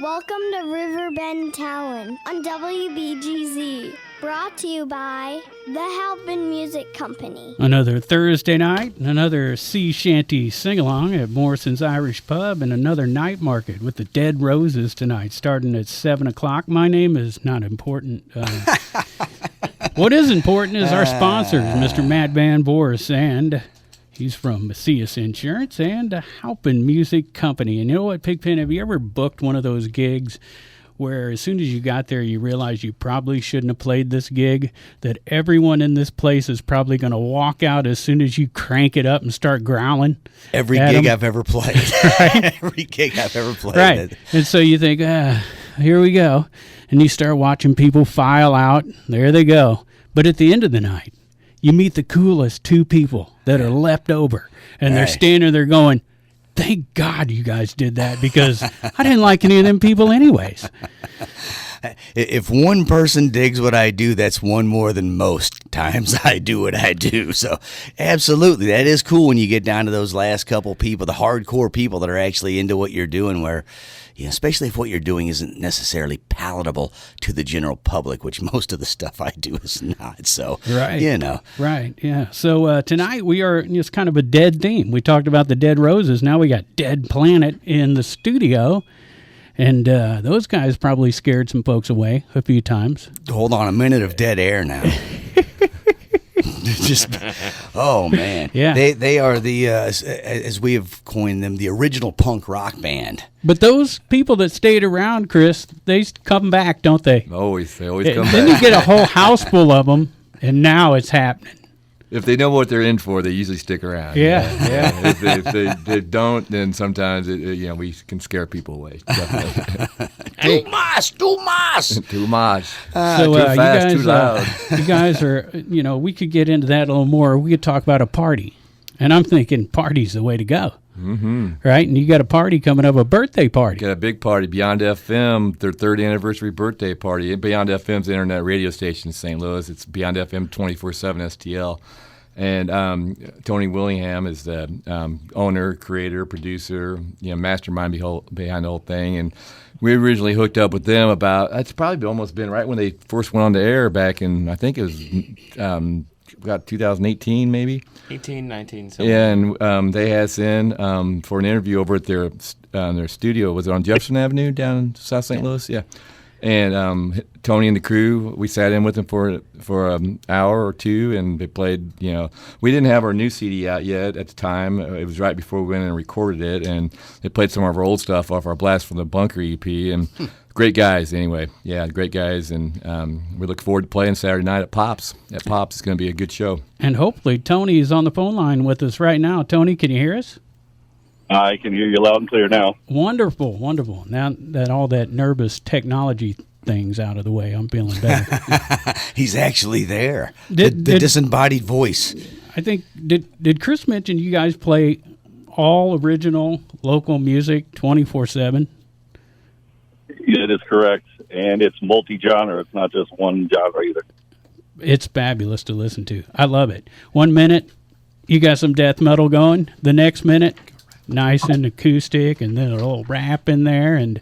Welcome to Riverbend Talon on WBGZ. Brought to you by the Halpin Music Company. Another Thursday night, another sea shanty sing-along at Morrison's Irish Pub, and another night market with the Dead Roses tonight, starting at 7 o'clock. My name is not important. What is important is our sponsors, Mr. Matt Van Voorhis, and he's from Macias Insurance and Halpin Music Company. And you know what, Pigpen, have you ever booked one of those gigs where as soon as you got there, you realize you probably shouldn't have played this gig, that everyone in this place is probably going to walk out as soon as you crank it up and start growling? Every gig I've ever played. Right? Every gig I've ever played. Right. And so you think, here we go. And you start watching people file out. There they go. But at the end of the night, you meet the coolest two people that are left over. And they're standing there going, thank God you guys did that, because I didn't like any of them people anyways. If one person digs what I do, that's one more than most times I do what I do. So absolutely, that is cool when you get down to those last couple people, the hardcore people that are actually into what you're doing, where, you know, especially if what you're doing isn't necessarily palatable to the general public, which most of the stuff I do is not. So, right. You know. Right, yeah. So tonight we are, it's kind of a dead theme. We talked about the Dead Roses. Now we got Dead Planet in the studio. And those guys probably scared some folks away a few times. Hold on, a minute of dead air now. Just, oh man, yeah. They are the as we have coined them, the original punk rock band. But those people that stayed around, Chris, they come back, don't they? They always come back. Then you get a whole house full of them, and now it's happening. If they know what they're in for, they usually stick around. Yeah. If they don't, then sometimes we can scare people away. Definitely. Too much. Too much. So too fast, too loud. You guys are, we could get into that a little more. We could talk about a party, and I'm thinking party's the way to go. Mm-hmm. Right? And you got a party coming up, a birthday party. Got a big party, Beyond FM, their third anniversary birthday party. Beyond FM's internet radio station in St. Louis. It's Beyond FM 24/7 STL. And Tony Willingham is the owner, creator, producer, mastermind behind the whole thing. And we originally hooked up with them it's probably almost been right when they first went on the air back in, I think it was about 2018 maybe. 18, 19. Yeah, and they had us in for an interview over at their studio. Was it on Jefferson Avenue down in South St. Louis? Yeah. And Tony and the crew, we sat in with them for an hour or two, and they played. We didn't have our new CD out yet at the time. It was right before we went in and recorded it, and they played some of our old stuff off our Blast from the Bunker EP. And great guys, anyway. Yeah, great guys, and we look forward to playing Saturday night at Pops. At Pops, it's going to be a good show. And hopefully Tony is on the phone line with us right now. Tony, can you hear us? I can hear you loud and clear now. Wonderful, wonderful. Now that all that nervous technology thing's out of the way, I'm feeling better. He's actually there. The disembodied voice. I think, did Chris mention you guys play all original local music 24/7? It is correct, and it's multi-genre. It's not just one genre either. It's fabulous to listen to. I love it. 1 minute, you got some death metal going. The next minute, nice and acoustic, and then a little rap in there. And,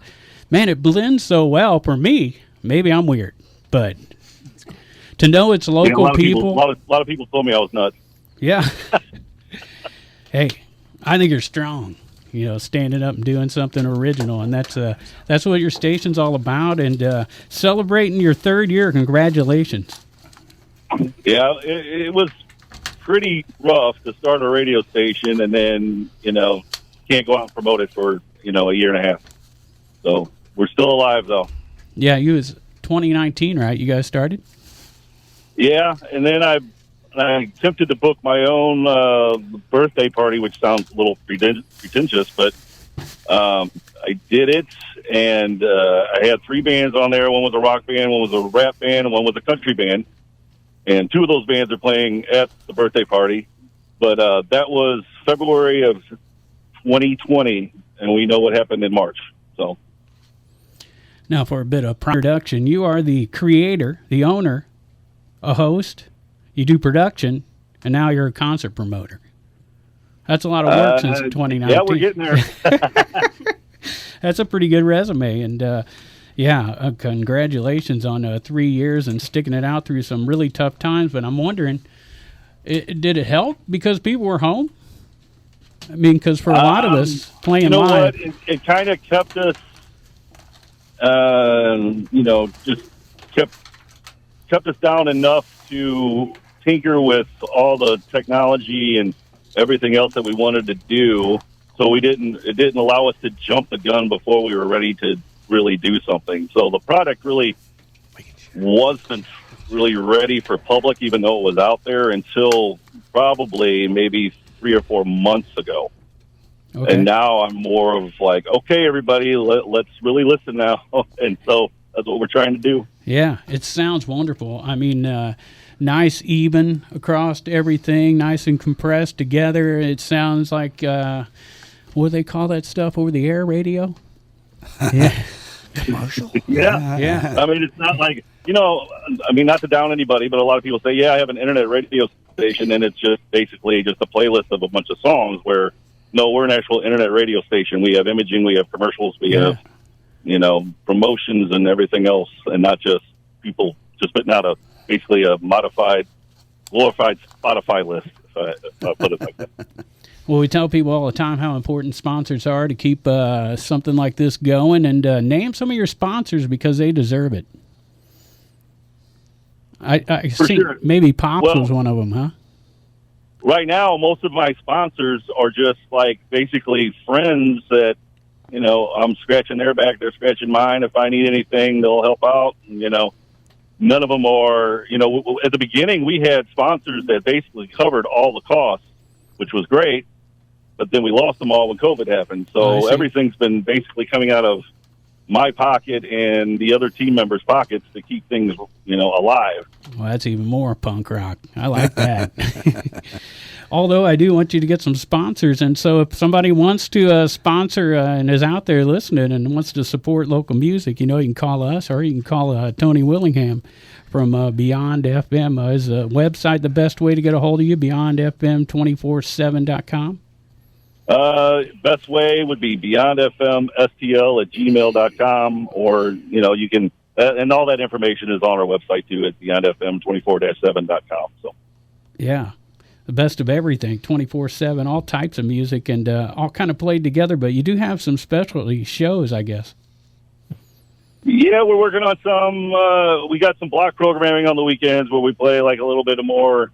man, it blends so well for me. Maybe I'm weird, but to know it's local people. A lot of people told me I was nuts. Yeah. Hey, I think you're strong. Standing up and doing something original, and that's what your station's all about. And celebrating your third year, congratulations. Yeah, it was pretty rough to start a radio station, and then can't go out and promote it for a year and a half. So we're still alive though. Yeah, you was 2019, right? You guys started. Yeah, and then I attempted to book my own birthday party, which sounds a little pretentious, but I did it, and I had 3 bands on there. One was a rock band, one was a rap band, and one was a country band. And 2 of those bands are playing at the birthday party. But that was February of 2020, and we know what happened in March. So now for a bit of production, you are the creator, the owner, a host, you do production, and now you're a concert promoter. That's a lot of work since 2019. Yeah, we're getting there. that's a pretty good resume. And congratulations on 3 years and sticking it out through some really tough times. But I'm wondering, did it help because people were home? I mean, because for a lot of us playing live, it kind of kept us, just kept us down enough to tinker with all the technology and everything else that we wanted to do. So it didn't allow us to jump the gun before we were ready to really do something. So the product really wasn't really ready for public, even though it was out there, until probably maybe 3 or 4 months ago. Okay. And now I'm more of like, okay, everybody, let's really listen now. And so that's what we're trying to do. Yeah, it sounds wonderful. I mean, nice, even across everything, nice and compressed together. It sounds like, what do they call that stuff over the air radio? Yeah. Commercial? Yeah. I mean, it's not like, not to down anybody, but a lot of people say, I have an internet radio station, and it's just basically just a playlist of a bunch of songs where, no, we're an actual internet radio station. We have imaging, we have commercials, we have, promotions and everything else, and not just people just putting out basically a modified, glorified Spotify list, if I put it like that. Well, we tell people all the time how important sponsors are to keep something like this going, and name some of your sponsors because they deserve it. I think sure. Maybe Pops was one of them, huh? Right now, most of my sponsors are just like basically friends that, I'm scratching their back, they're scratching mine. If I need anything, they'll help out. None of them are, at the beginning, we had sponsors that basically covered all the costs, which was great, but then we lost them all when COVID happened. So everything's been basically coming out of my pocket and the other team members' pockets to keep things, alive. Well, that's even more punk rock. I like that. Although I do want you to get some sponsors, and so if somebody wants to sponsor and is out there listening and wants to support local music, you can call us, or you can call Tony Willingham from Beyond FM. Is the website the best way to get a hold of you, beyondfm247.com? Best way would be beyondfmstl@gmail.com, or, you can, and all that information is on our website too at beyondfm24-7.com. So, yeah, the best of everything, 24/7, all types of music, and all kind of played together, but you do have some specialty shows, I guess. Yeah, we're working on some, we got some block programming on the weekends where we play like a little bit more.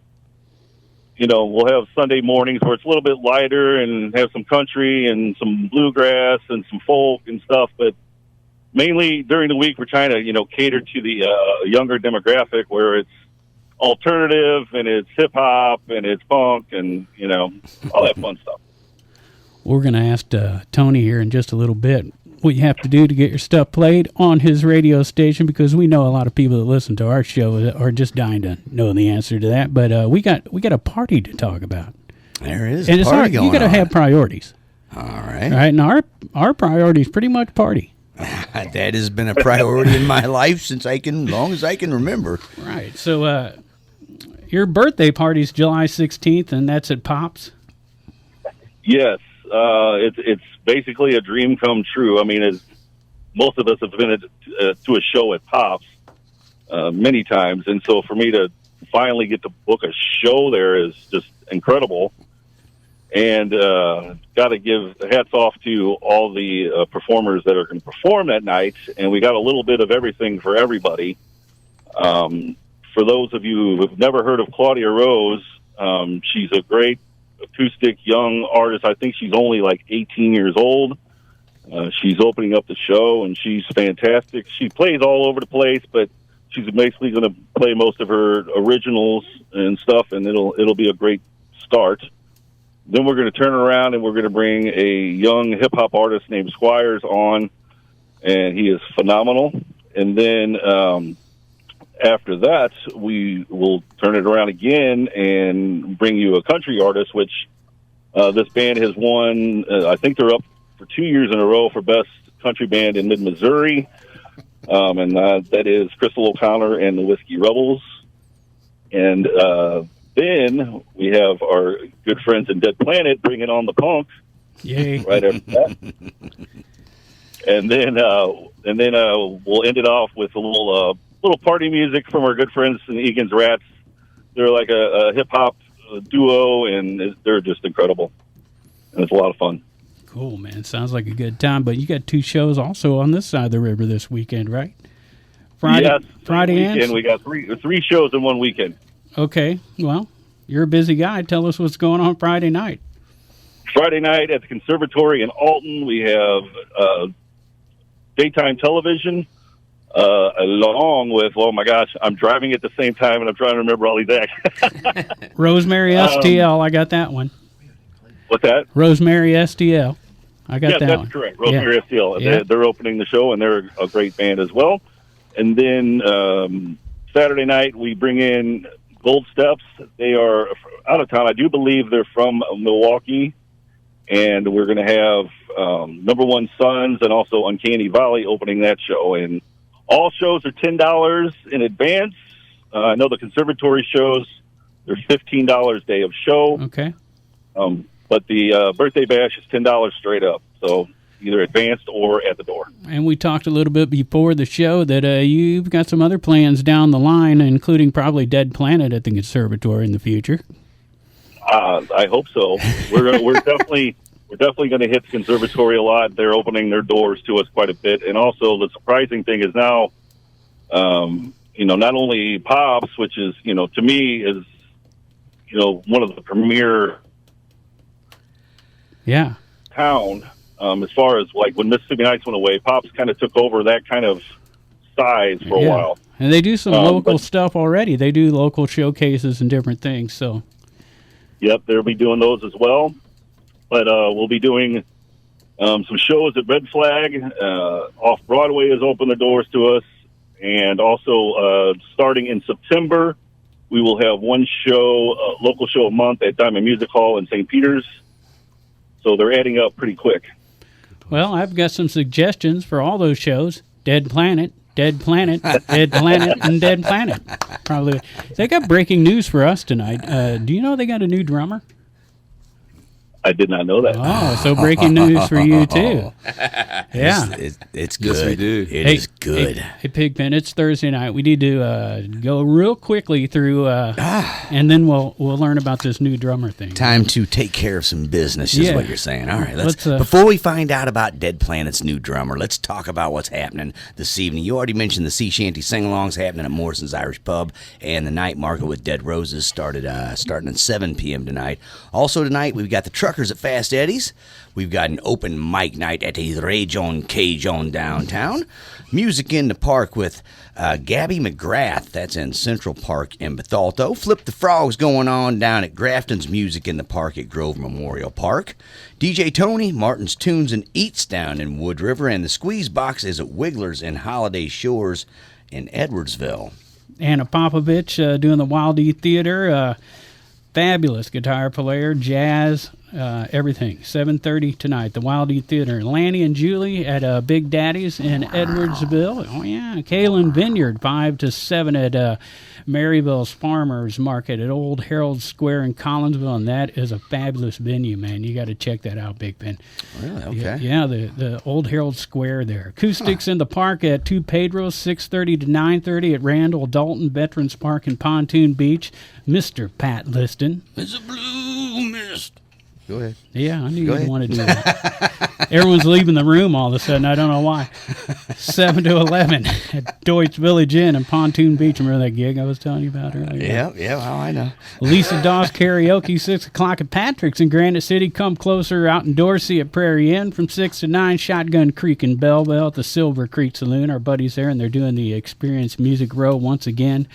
We'll have Sunday mornings where it's a little bit lighter and have some country and some bluegrass and some folk and stuff. But mainly during the week, we're trying to, cater to the younger demographic where it's alternative and it's hip hop and it's punk and, all that fun stuff. We're going to ask Tony here in just a little bit what you have to do to get your stuff played on his radio station, because we know a lot of people that listen to our show are just dying to know the answer to that. But we got a party to talk about. There is, and it's hard. You got to have priorities. All right. All right, and our priority is pretty much party. That has been a priority in my life since long as I can remember. Right. So your birthday party is July 16th, and that's at Pops? Yes. It's basically a dream come true. I mean, most of us have been to a show at Pops many times, and so for me to finally get to book a show there is just incredible. And got to give hats off to all the performers that are going to perform that night, and we got a little bit of everything for everybody. For those of you who have never heard of Claudia Rose, she's a great acoustic young artist. I think she's only like 18 years old. She's opening up the show, and she's fantastic. She plays all over the place, but she's basically going to play most of her originals and stuff, and it'll be a great start. Then we're going to turn around and we're going to bring a young hip-hop artist named Squires on, and he is phenomenal. And then after that, we will turn it around again and bring you a country artist, which this band has won. I think they're up for 2 years in a row for Best Country Band in Mid-Missouri, and that is Crystal O'Connor and the Whiskey Rebels. And then we have our good friends in Dead Planet bringing on the punk. Yay. Right after that. And then we'll end it off with a little party music from our good friends in Egan's Rats. They're like a hip hop duo, and they're just incredible. And it's a lot of fun. Cool, man. Sounds like a good time. But you got 2 shows also on this side of the river this weekend, right? Friday and we got three shows in one weekend. Okay. Well, you're a busy guy. Tell us what's going on Friday night. Friday night at the Conservatory in Alton, we have daytime television, along with, oh my gosh, I'm driving at the same time and I'm trying to remember all these acts. Rosemary STL, I got that one. What's that? Rosemary STL. I got that one. Yeah, that's correct. Rosemary STL. Yeah. They're opening the show, and they're a great band as well. And then Saturday night, we bring in Gold Steps. They are out of town. I do believe they're from Milwaukee. And we're going to have Number One Sons and also Uncanny Valley opening that show. And all shows are $10 in advance. I know the Conservatory shows, they're $15 day of show. Okay. But the birthday bash is $10 straight up. So either advanced or at the door. And we talked a little bit before the show that you've got some other plans down the line, including probably Dead Planet at the Conservatory in the future. I hope so. We're definitely going to hit the Conservatory a lot. They're opening their doors to us quite a bit, and also the surprising thing is now, not only Pops, which is to me is one of the premier town as far as like when Mississippi Nights went away, Pops kind of took over that kind of size for a while. And they do some local stuff already. They do local showcases and different things. So. Yep, they'll be doing those as well. But we'll be doing some shows at Red Flag. Off-Broadway has opened the doors to us. And also, starting in September, we will have one show, local show a month at Diamond Music Hall in St. Peter's. So they're adding up pretty quick. Well, I've got some suggestions for all those shows. Dead Planet, Dead Planet, Dead Planet, and Dead Planet. Probably. They got breaking news for us tonight. Do you know they got a new drummer? I did not know that. Oh, so breaking news for you, too. Yeah. It's good. Yes, we do. It is good. Hey, Pigpen, it's Thursday night. We need to go real quickly through, and then we'll learn about this new drummer thing. Time to take care of some business is what you're saying. All right, let's before we find out about Dead Planet's new drummer, let's talk about what's happening this evening. You already mentioned the sea shanty sing-alongs happening at Morrison's Irish Pub, and the night market with Dead Roses starting at 7 p.m. tonight. Also tonight, we've got the Truckers at Fast Eddie's. We've got an open mic night at the Ragin Cajun downtown. Music in the Park with Gabie McGrath. That's in Central Park in Bethalto. Flip the Frogs going on down at Grafton's Music in the Park at Grove Memorial Park. DJ Tony, Martin's Tunes and Eats down in Wood River. And the Squeeze Box is at Wiggler's in Holiday Shores in Edwardsville. Anna Popovich doing the Wildey Theater. Fabulous guitar player, jazz, everything. 7:30 tonight, the Wildey Theater. Lanny and Julie at Big Daddy's in Edwardsville. Oh, yeah. Kalen Vineyard, 5 to 7 at Maryville's Farmers Market at Old Herald Square in Collinsville. And that is a fabulous venue, man. You got to check that out, Big Ben. Really? Okay. Yeah, the Old Herald Square there. Acoustics in the Park at 2 Pedros, 6:30 to 9:30 at Randall Dalton Veterans Park in Pontoon Beach. Mr. Pat Liston. It's a blue mist. Go ahead. Yeah, I knew you'd want to do that. Everyone's leaving the room all of a sudden. I don't know why. 7 to 11 at Deutsch Village Inn in Pontoon Beach. Remember that gig I was telling you about earlier? Yeah, well, I know. Lisa Dawes Karaoke, 6 o'clock at Patrick's in Granite City. Come Closer out in Dorsey at Prairie Inn from 6 to 9. Shotgun Creek in Belleville at the Silver Creek Saloon. Our buddies there, and they're doing the Experience Music Row once again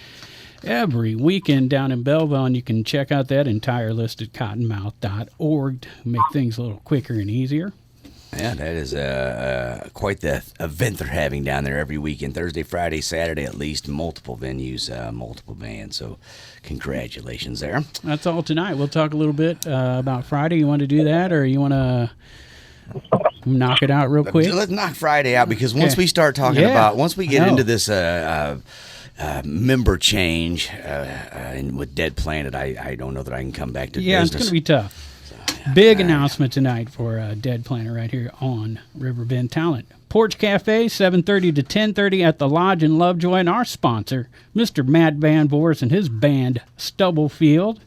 every weekend down in Belleville, and you can check out that entire list at cottonmouth.org to make things a little quicker and easier. Yeah, that is quite the event they're having down there every weekend, Thursday, Friday, Saturday at least, multiple venues, multiple bands, so congratulations there. That's all tonight. We'll talk a little bit about Friday. You want to do that, or you want to knock it out real quick? Let's knock Friday out, because once we start talking about, once we get into this member change and with Dead Planet, I don't know that I can come back to business. Yeah, it's going to be tough. Big announcement tonight for Dead Planet right here on Riverbend Talent. Porch Cafe, 7:30 to 10:30 at the Lodge in Lovejoy. And our sponsor, Mr. Matt Van Voorhis and his band, Stubblefield,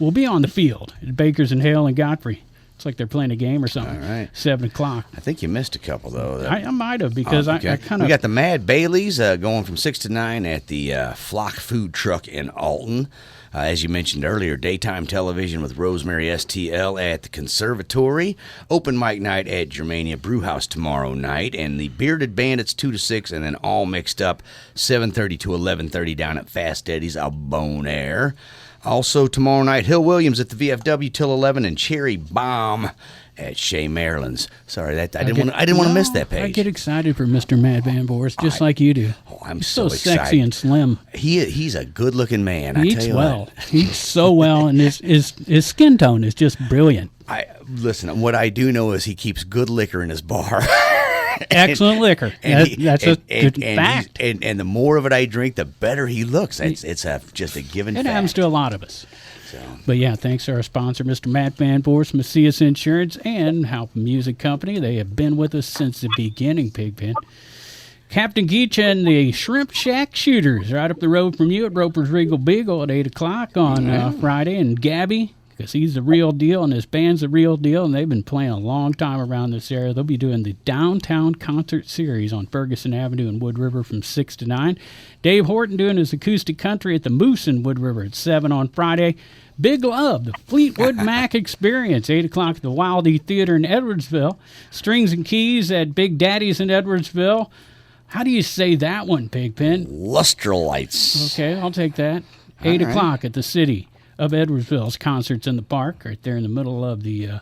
will be on the field at Bakers and Hale and Godfrey. It's like they're playing a game or something. All right. 7 o'clock. I think you missed a couple, though. I might have because I kind of... We got the MadBaileys going from 6 to 9 at the Flock Food Truck in Alton. As you mentioned earlier, daytime television with Rosemary STL at the Conservatory. Open mic night at Germania Brew House tomorrow night. And the Bearded Bandits 2 to 6, and then all mixed up 7:30 to 11:30 down at Fast Eddie's a Bon Air. Also tomorrow night, Hill Williams at the VFW till 11, and Cheri Bomb at Chez, Maryland's. Sorry, I didn't want to miss that page. I get excited for Mr. Matt Van Voorhis, just like you do. Oh, I'm He's so sexy excited. and slim. He's a good-looking man. He I tell eats you well. what. He eats so well, and his skin tone is just brilliant. Listen, what I do know is he keeps good liquor in his bar. Excellent liquor. That's a good fact. And the more of it I drink, the better he looks. It's just a given It fact. happens to a lot of us. So, But yeah, thanks to our sponsor, Mr. Matt Van Voorhis, Macias Insurance, and Halpin Music Company. They have been with us since the beginning, Pigpen. Captain Geech and the Shrimp Shack Shooters right up the road from you at Roper's Regal Beagle at 8 o'clock on Friday. And Gabie, because he's the real deal and his band's the real deal, and they've been playing a long time around this area. They'll be doing the Downtown Concert Series on Ferguson Avenue in Wood River from 6 to 9. Dave Horton doing his acoustic country at the Moose in Wood River at 7 on Friday. Big Love, the Fleetwood Mac Experience, 8 o'clock at the Wildey Theater in Edwardsville. Strings and Keys at Big Daddy's in Edwardsville. How do you say that one, Pigpen? Lustralights. Okay, I'll take that. 8 All right. o'clock at the City of Edwardsville's Concerts in the Park, right there in the middle of the,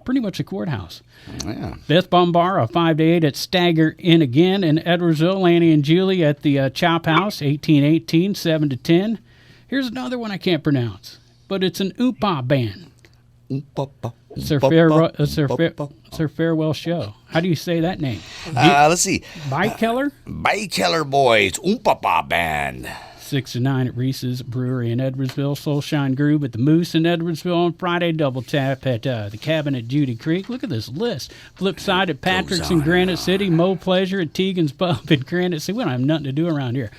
pretty much the courthouse. Yeah. Beth Bombara, 5 to 8 at Stagger Inn again in Edwardsville. Lanny and Julie at the Chop House, 1818, 7 to 10. Here's another one I can't pronounce, but it's an Oompa band. It's their farewell show. How do you say that name? Let's see. Bikeller? Bikeller Boys, Oompa Band. 6 to 9 at Reese's Brewery in Edwardsville. Soulshine Groove at the Moose in Edwardsville on Friday. Double tap at the Cabin at Judy Creek. Look at this list. Flipside at Patrick's in Granite City. Mo Pleasure at Tegan's Pub in Granite City. We don't have nothing to do around here.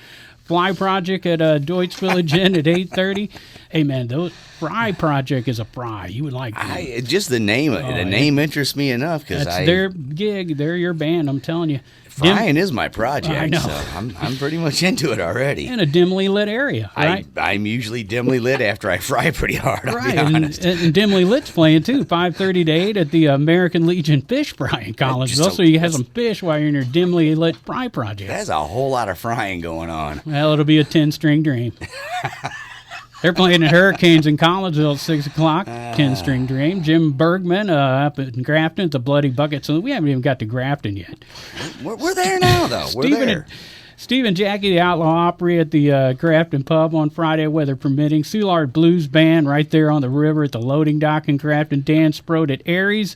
Fly Project at Deutsch Village Inn at 8:30. Hey, man, those Fry Project is a fry. You would like that. Just the name. The name interests me enough because That's their gig. They're your band, I'm telling you. Frying is my project, I know. so I'm pretty much into it already. In a dimly lit area, right? I'm usually dimly lit after I fry pretty hard, I'll be honest. And dimly lit's playing too, 5:30 to 8 at the American Legion Fish Fry in Collegeville. So you have some fish while you're in your dimly lit fry project. There's a whole lot of frying going on. Well, it'll be a 10-string dream. They're playing at Hurricanes in Collegeville at 6 o'clock. 10-string dream. Jim Bergman up in Grafton at the Bloody Bucket. So we haven't even got to Grafton yet. We're there now, though. We're there. Steve and Jackie, the Outlaw Opry at the Grafton Pub on Friday, weather permitting. Soulard Blues Band right there on the river at the loading dock in Grafton. Dan Sprode at Aries.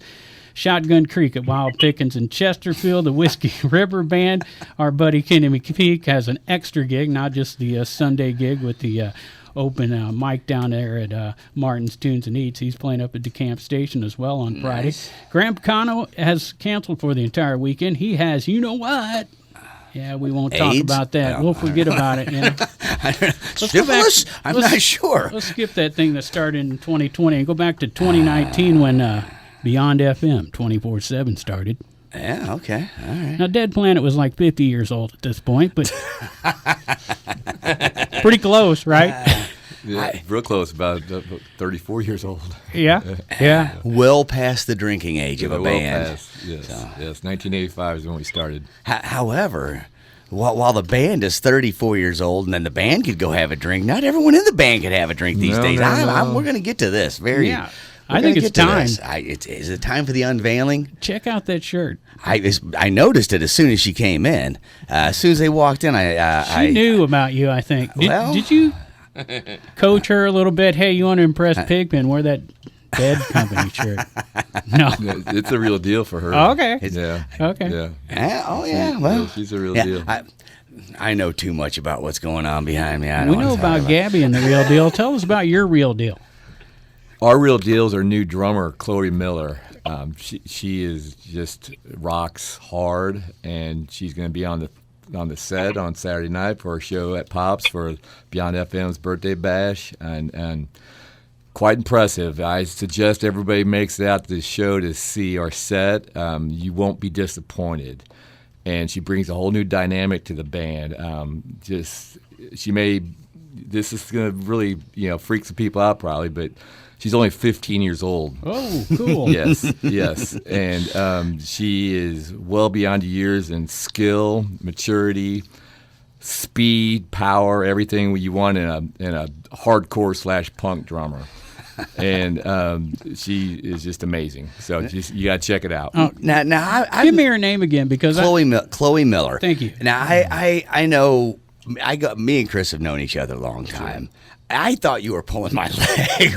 Shotgun Creek at Wild Pickens in Chesterfield. The Whiskey River Band. Our buddy Kenny McPeak has an extra gig, not just the Sunday gig with the open mic down there at Martin's Tunes and Eats. He's playing up at the Camp Station as well on Friday. Graham Picano has canceled for the entire weekend. He has, you know what? Yeah, we won't talk AIDS? about that. We'll forget about it. You know? Syphilis? I'm not sure. Let's skip that thing that started in 2020 and go back to 2019 when Beyond FM 24/7 started. Yeah, okay. All right. Now, Dead Planet was like 50 years old at this point, but pretty close, right? Yeah, real close, about 34 years old. Yeah. Well past the drinking age of a band. Past, yes, 1985 is when we started. However, while the band is 34 years old and then the band could go have a drink, not everyone in the band could have a drink these days. No. We're going to get to this. I think it's time. Is it time for the unveiling? Check out that shirt. I noticed it as soon as she came in. As soon as they walked in, She knew about you, I think. Did you coach her a little bit? Hey, you want to impress Pigpen? Wear that Dead Company shirt. No. It's a real deal for her. Oh, okay. Yeah. Okay. Yeah. Well, she's a real deal. I know too much about what's going on behind me. We know about Gabie and the real deal. Tell us about your real deal. Our real deal is our new drummer, Chloe Miller. She is just rocks hard, and she's going to be on the set on Saturday night for a show at Pops for Beyond FM's birthday bash, and quite impressive. I suggest everybody makes it out to the show to see our set. You won't be disappointed. And she brings a whole new dynamic to the band. This is going to really, freak some people out probably, but she's only 15 years old. Oh, cool. Yes. And she is well beyond years in skill, maturity, speed, power, everything you want in a hardcore / punk drummer. And she is just amazing. So you got to check it out. Now Give me her name again, because Chloe Miller. Thank you. Now I know me and Chris have known each other a long time. I thought you were pulling my leg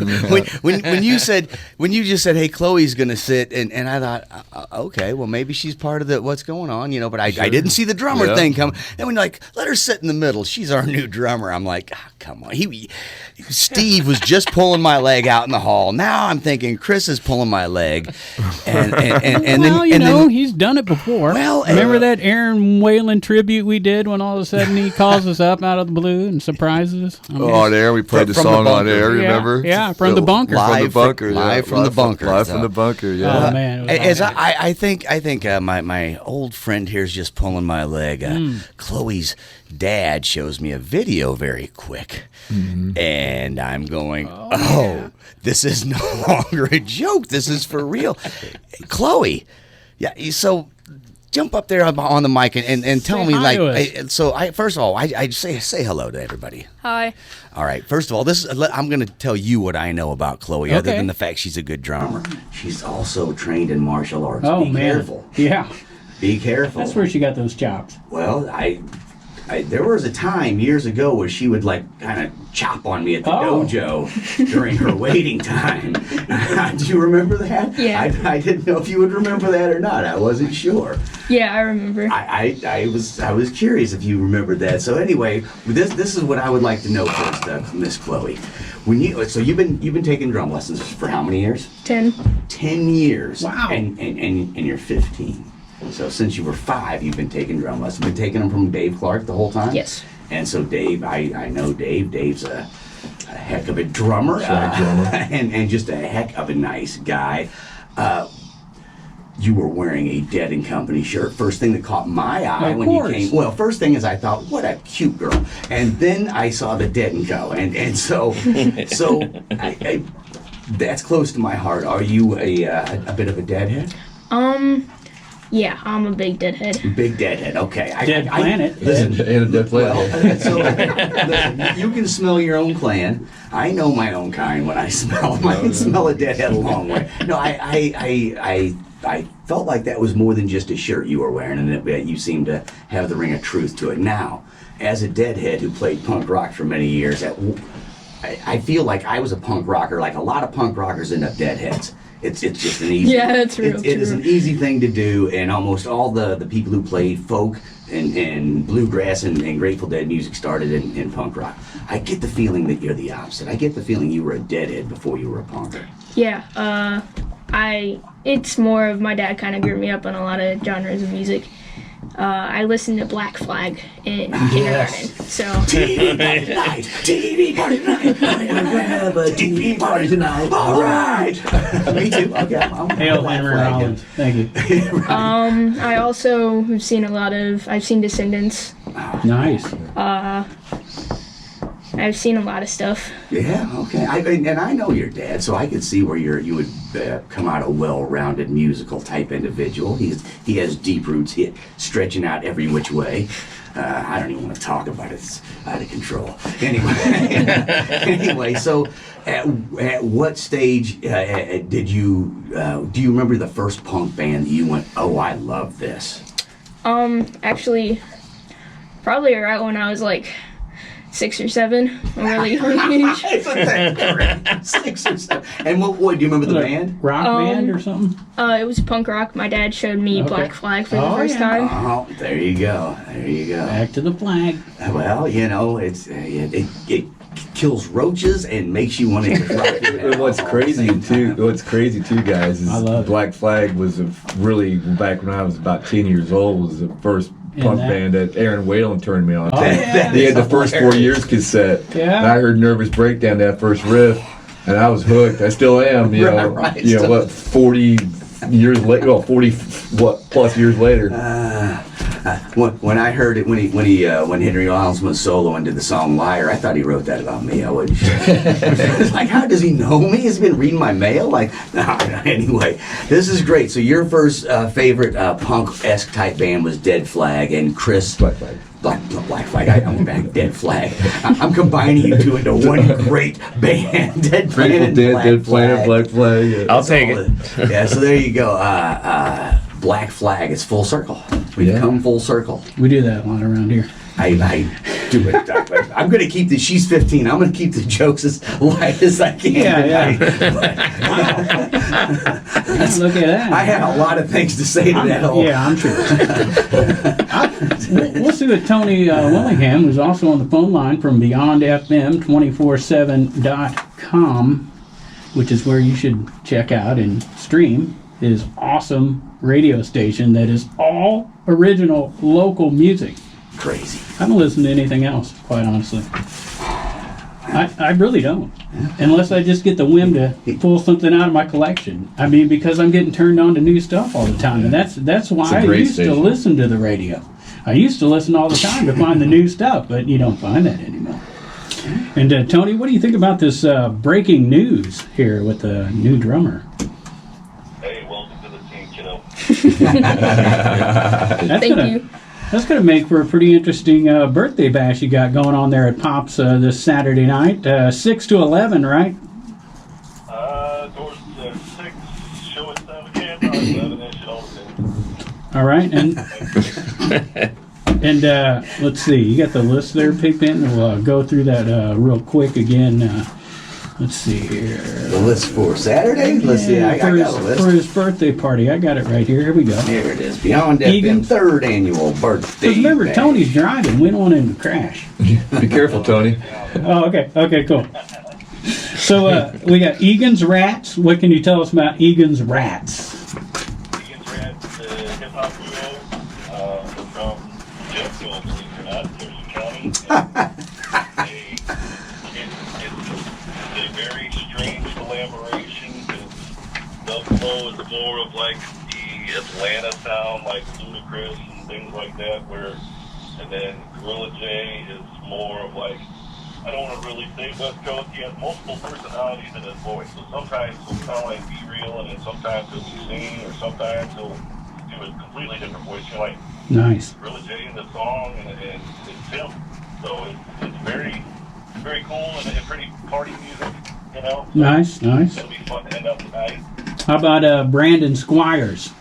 when you just said, "Hey, Chloe's gonna sit," and I thought, okay, well maybe she's part of what's going on, But I didn't see the drummer thing come. Then when you're like, let her sit in the middle, she's our new drummer. I'm like, come on. Steve was just pulling my leg out in the hall. Now I'm thinking Chris is pulling my leg, and then he's done it before. Well, remember that Aaron Whalen tribute we did when all of a sudden he calls us up out of the blue and surprises us? There we played the song on air. Remember? Yeah, from the bunker. Live from the bunker. Live from the bunker. Yeah. Oh man. I think my old friend here is just pulling my leg. Chloe's dad shows me a video very quick, and I'm going, this is no longer a joke. This is for real. Chloe, yeah. So jump up there on the mic and tell me, first of all, I say hello to everybody. Hi. All right. First of all, I'm going to tell you what I know about Chloe, other than the fact she's a good drummer. She's also trained in martial arts. Oh, Be man. careful. Yeah. Be careful. That's where she got those chops. Well, there was a time years ago where she would kind of chop on me at the dojo during her waiting time. Do you remember that? Yeah. I didn't know if you would remember that or not. I wasn't sure. Yeah, I remember. I was curious if you remembered that. So anyway, this is what I would like to know first, Miss Chloe. So you've been taking drum lessons for how many years? 10. 10 years. Wow. And you're 15. So since you were 5, you've been taking drum lessons. Been taking them from Dave Clark the whole time? Yes. And so Dave, I know Dave. Dave's a heck of a drummer. And just a heck of a nice guy. You were wearing a Dead & Company shirt. First thing that caught my eye when you came. Well, first thing is I thought, what a cute girl. And then I saw the Dead & Co. And so I that's close to my heart. Are you a bit of a Deadhead? Yeah, I'm a big Deadhead. Big Deadhead, okay. Dead Planet. Listen, And a dead planet. listen, you can smell your own clan. I know my own kind when I smell them. I can smell a Deadhead a long way. No, I felt like that was more than just a shirt you were wearing, and that you seemed to have the ring of truth to it. Now, as a Deadhead who played punk rock for many years, I feel like I was a punk rocker. Like a lot of punk rockers end up Deadheads. It's just an easy. Yeah, that's real. It is an easy thing to do, and almost all the people who played folk and bluegrass and Grateful Dead music started in punk rock. I get the feeling that you're the opposite. I get the feeling you were a Deadhead before you were a punker. Yeah, it's more of my dad kind of grew me up on a lot of genres of music. I listened to Black Flag in kindergarten. So TV party tonight. TV party tonight. We're have a TV party tonight. All right. Me too. Okay. Hale, Henry Rollins. Thank you. I also have seen I've seen Descendants. Nice. I've seen a lot of stuff. Yeah, okay. I know your dad, so I could see where you would come out a well-rounded musical type individual. He has deep roots stretching out every which way. I don't even want to talk about it. It's out of control. Anyway, so at what stage did you do you remember the first punk band that you went, oh, I love this? Actually, probably right when I was like 6 or 7, a really young age. 6 or 7. And what do you remember the band? Rock band or something? It was punk rock. My dad showed me Black Flag for the first time. Oh, there you go. Back to the flag. Well, it's it kills roaches and makes you want to rock your head What's off all crazy at the same time. What's crazy too, guys, is I love it. Black Flag was really back when I was about 10 years old. Was the first punk band that Aaron Whalen turned me on. Oh, yeah. They had the first 4 years cassette. Yeah. And I heard Nervous Breakdown, that first riff, and I was hooked. I still am. Right. You know what? 40 years later. Well, 40 plus years later. When I heard it, when Henry Rollins went solo and did the song "Liar," I thought he wrote that about me. I wasn't sure. It's like, how does he know me? Has he been reading my mail? Like, no. Anyway, this is great. So your first favorite punk-esque type band was Dead Flag, and Chris Black Flag. Black Flag. I'm back. Dead Flag. I'm combining you two into one great band. Dead Planet, Dead Planet, Black Flag. Yeah. I'll take it. Yeah. So there you go. Black Flag. It's full circle. We've come full circle. We do that a lot around here. I do it. I'm going to keep the. She's 15. I'm going to keep the jokes as light as I can. Yeah. Look at that. I have a lot of things to say to that whole. Yeah, I'm sure. We'll see what Tony Willingham, who's also on the phone line from BeyondFM247.com, which is where you should check out and stream his awesome radio station that is all original local music. Crazy. I don't listen to anything else, quite honestly. I really don't. Unless I just get the whim to pull something out of my collection. I mean, because I'm getting turned on to new stuff all the time. And that's why I used to listen to the radio. I used to listen all the time to find the new stuff, but you don't find that anymore. And Tony, what do you think about this breaking news here with the new drummer? Hey, welcome to the team, kiddo. Thank you. That's going to make for a pretty interesting birthday bash you got going on there at Pop's this Saturday night. 6 to 11, right? Doors 6, show at 7 a.m. 11-ish, all the same. All right. And let's see. You got the list there, Pigpen? We'll go through that real quick again. Let's see here. The list for Saturday? Let's see. I got a list. For his birthday party. I got it right here. Here we go. Here it is. Beyond Egan. FM third annual birthday. Because remember, bash. Tony's driving. We don't want him to crash. Be careful, Tony. Oh, okay. Okay, cool. So we got Egan's Rats. What can you tell us about Egan's Rats? Egan's Rats, the hip-hop duo from Jeffville, believe it or not, Thurston County. It's a very strange collaboration because Stubblefield is more of like the Atlanta sound, like Ludacris and things like that, and then Gorilla J is more of like, I don't want to really say West Coast. He has multiple personalities in his voice. So sometimes he'll sound like Be Real, and then sometimes he'll be singing, or sometimes he'll do a completely different voice. You're like, Nice. Gorilla J in the song, and it's him. So it's very, very cool and pretty party music, you know. So Nice. it'll be fun to end up tonight. How about Brandon Squires?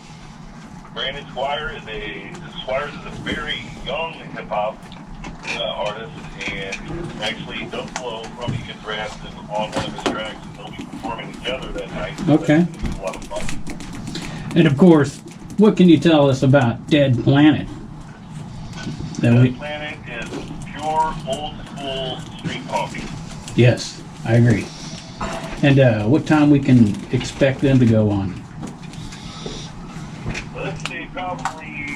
Brandon Squires is a very young hip hop artist, and actually Doug Flow from Egan's Rats is on one of his tracks, and they'll be performing together that night. So Okay. that's gonna be a lot of fun. And of course, what can you tell us about Dead Planet? Dead Planet is pure old school street punk. Yes, I agree. And what time we can expect them to go on? Let's say probably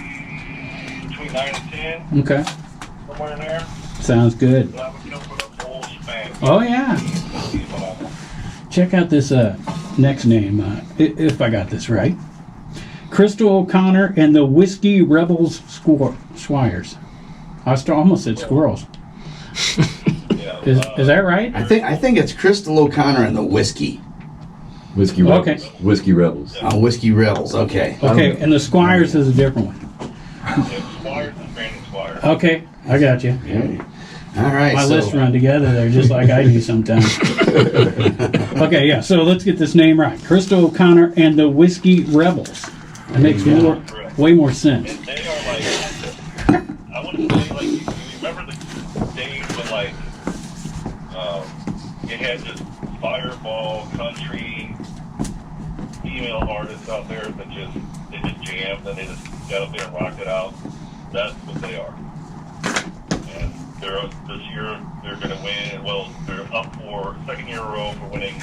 between 9 and 10, Okay, somewhere in there. sounds good. We'll have a couple of the whole shebang. Oh yeah. Check out this next name, if I got this right. Crystal O'Connor and the Whiskey Rebels Squires. I almost said squirrels. Is that right? I think it's Crystal O'Connor and the Whiskey. Whiskey Rebels. Okay. Whiskey Rebels. Whiskey Rebels. Okay. Okay, and the Squires is a different one. Squires and Brandon Squires. Okay, I got you. All right. My so, lists run together there just like I do sometimes. Okay, yeah, so let's get this name right. Crystal O'Connor and the Whiskey Rebels. It makes way more sense. And they are like, I wouldn't say like, you remember the days when like, you had just fireball country female artists out there that just jammed and they just got up there and rocked it out. That's what they are. And This year they're going to win. Well, they're up for second year in a row for winning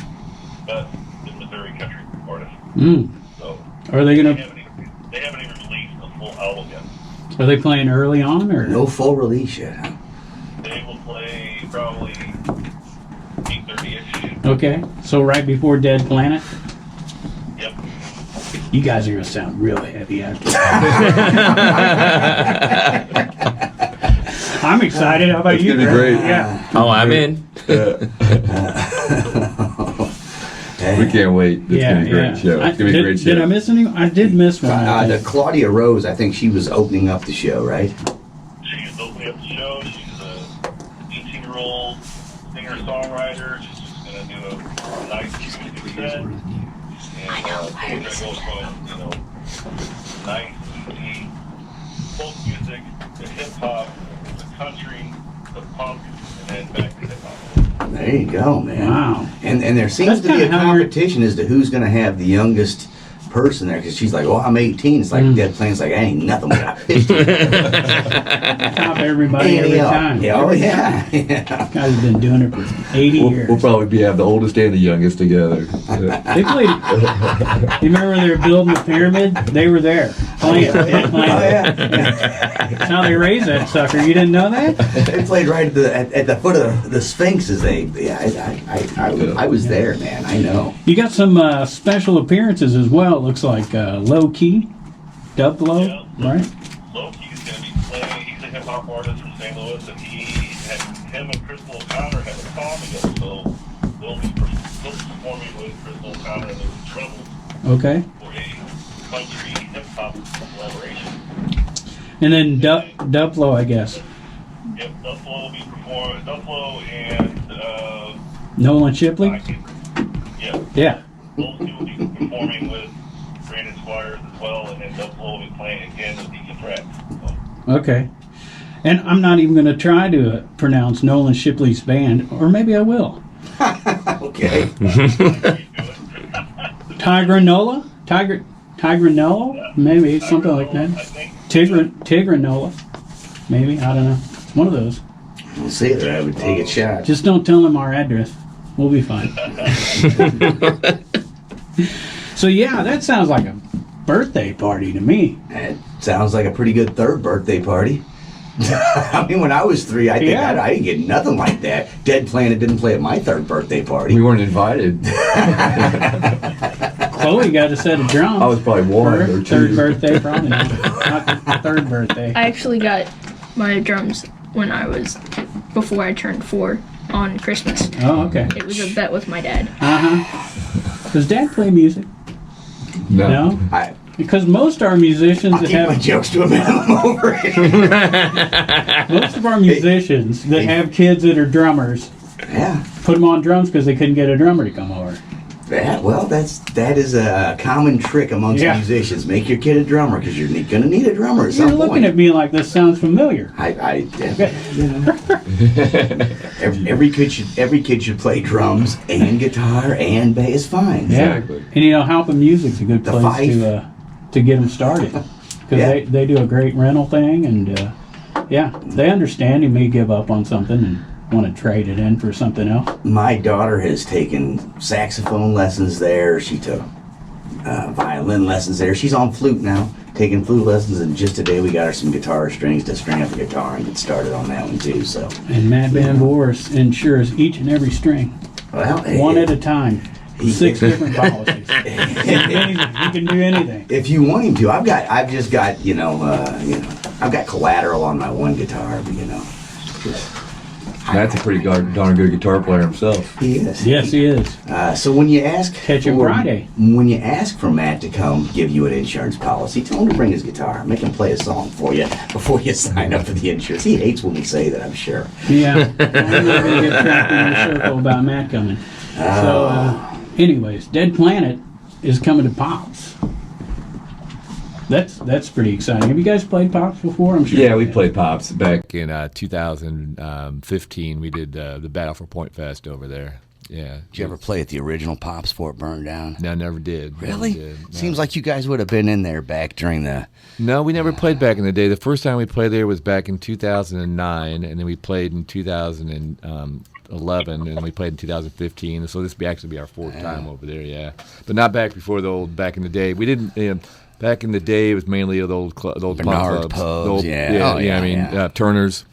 Best in Missouri Country Artist. So Are they gonna? They haven't even released a full album yet. Are they playing early on or No full release yet, huh? They will play probably 8:30ish. Okay, so right before Dead Planet. Yep. You guys are gonna sound real heavy after. I'm excited. How about It's you? gonna be Greg? great. Yeah. Oh, I'm in. We can't wait. It's Yeah, gonna be a great yeah. show. It's gonna be a great show. Did I miss anything? I did miss one. I The think. Claudia Rose, I think she was opening up the show, right? She's opening up the show. She's a 18-year-old singer-songwriter. She's just going to do a nice music set. And we're going to go from, nice, easy folk music to hip-hop, to country, to punk, and then back to hip-hop. There you go, man. Wow. And there seems That's to be a kinda how you're- competition as to who's going to have the youngest person there, because she's like, "Oh, I'm 18." It's like Dead Planet's like, "I ain't nothing but a 50." Top everybody every time. Yeah, oh yeah. Guys have been doing it for 80 years. We'll probably have the oldest and the youngest together. They played. You remember they were building the pyramid? They were there playing. Dead Planet. Oh yeah. That's how they raised that sucker. You didn't know that? They played right at the foot of the Sphinx. I was there, man. I know. You got some special appearances as well. It looks like Low Key, Dublow, right? Loki's going to be playing. He's a hip-hop artist from St. Louis, and him and Crystal O'Connor have a song together, so they'll be performing with Crystal O'Connor and the Troubles Okay. for a country hip-hop collaboration. And then Dublow, I guess. Yep, Dublow will be performing. Dublow and Nolan Shipley. yeah, Yeah. those two will be performing with Brandon Squires as well, and then Dublow will be playing again with Deacon Threat. So, Okay. And I'm not even going to try to pronounce Nolan Shipley's band, or maybe I will. Okay. Tigranola? Tigranola? Maybe, something like I that. think Tigranola. Maybe, I don't know. One of those. We'll see it. I would take a shot. Just don't tell them our address. We'll be fine. So yeah, that sounds like a birthday party to me. It sounds like a pretty good third birthday party. I mean, when I was 3, I think Yeah. I didn't get nothing like that. Dead Planet didn't play at my third birthday party. We weren't invited. Chloe got a set of drums. I was probably for one her or third two. birthday, probably not third birthday. I actually got my drums when I was before I turned 4 on Christmas. Oh, okay. It was a bet with my dad. Does Dad play music? No. I Because most of our musicians keep that my have jokes to a minimum over here. most of our musicians that have kids that are drummers Yeah. put them on drums because they couldn't get a drummer to come over. Yeah, well, that is a common trick amongst Yeah. musicians. Make your kid a drummer because you're going to need a drummer at some You're looking point. at me like this sounds familiar. Every kid should play drums and guitar and bass. It's fine. Exactly. And Halpin Music's a good The place fife. to get them started because Yeah. they do a great rental thing and they understand you may give up on something and want to trade it in for something else. My daughter has taken saxophone lessons there. She took violin lessons there. She's on flute now, taking flute lessons. And just today we got her some guitar strings to string up the guitar and get started on that one too. So, And Mad Band Voorhis insures each and every string, well, one at a time, 6 different policies. He can do anything. if you want him to, I've just got I've got collateral on my one guitar, but Matt's a pretty darn good guitar player himself. he is. Yes, he is. So when you ask Catch him Friday. when you ask for Matt to come give you an insurance policy, tell him to bring his guitar. Make him play a song for you before you sign up for the insurance. He hates when we say that, I'm sure. Yeah, I'm not going to get trapped in a circle about Matt coming. So, anyways, Dead Planet is coming to Pops. That's pretty exciting. Have you guys played Pops before? I'm sure. Yeah, we played Pops back in 2015. We did the Battle for Point Fest over there. Yeah. Did you ever play at the original Pops before it burned down? No, never did. Really? Never did. No. Seems like you guys would have been in there back during the... No, we never played back in the day. The first time we played there was back in 2009, and then we played in 2011, and we played in 2015. So this would actually be our fourth time over there, yeah. But not back before back in the day. We didn't... back in the day, it was mainly the old punk Bernard clubs. pubs, The old, yeah. I mean, Turner's,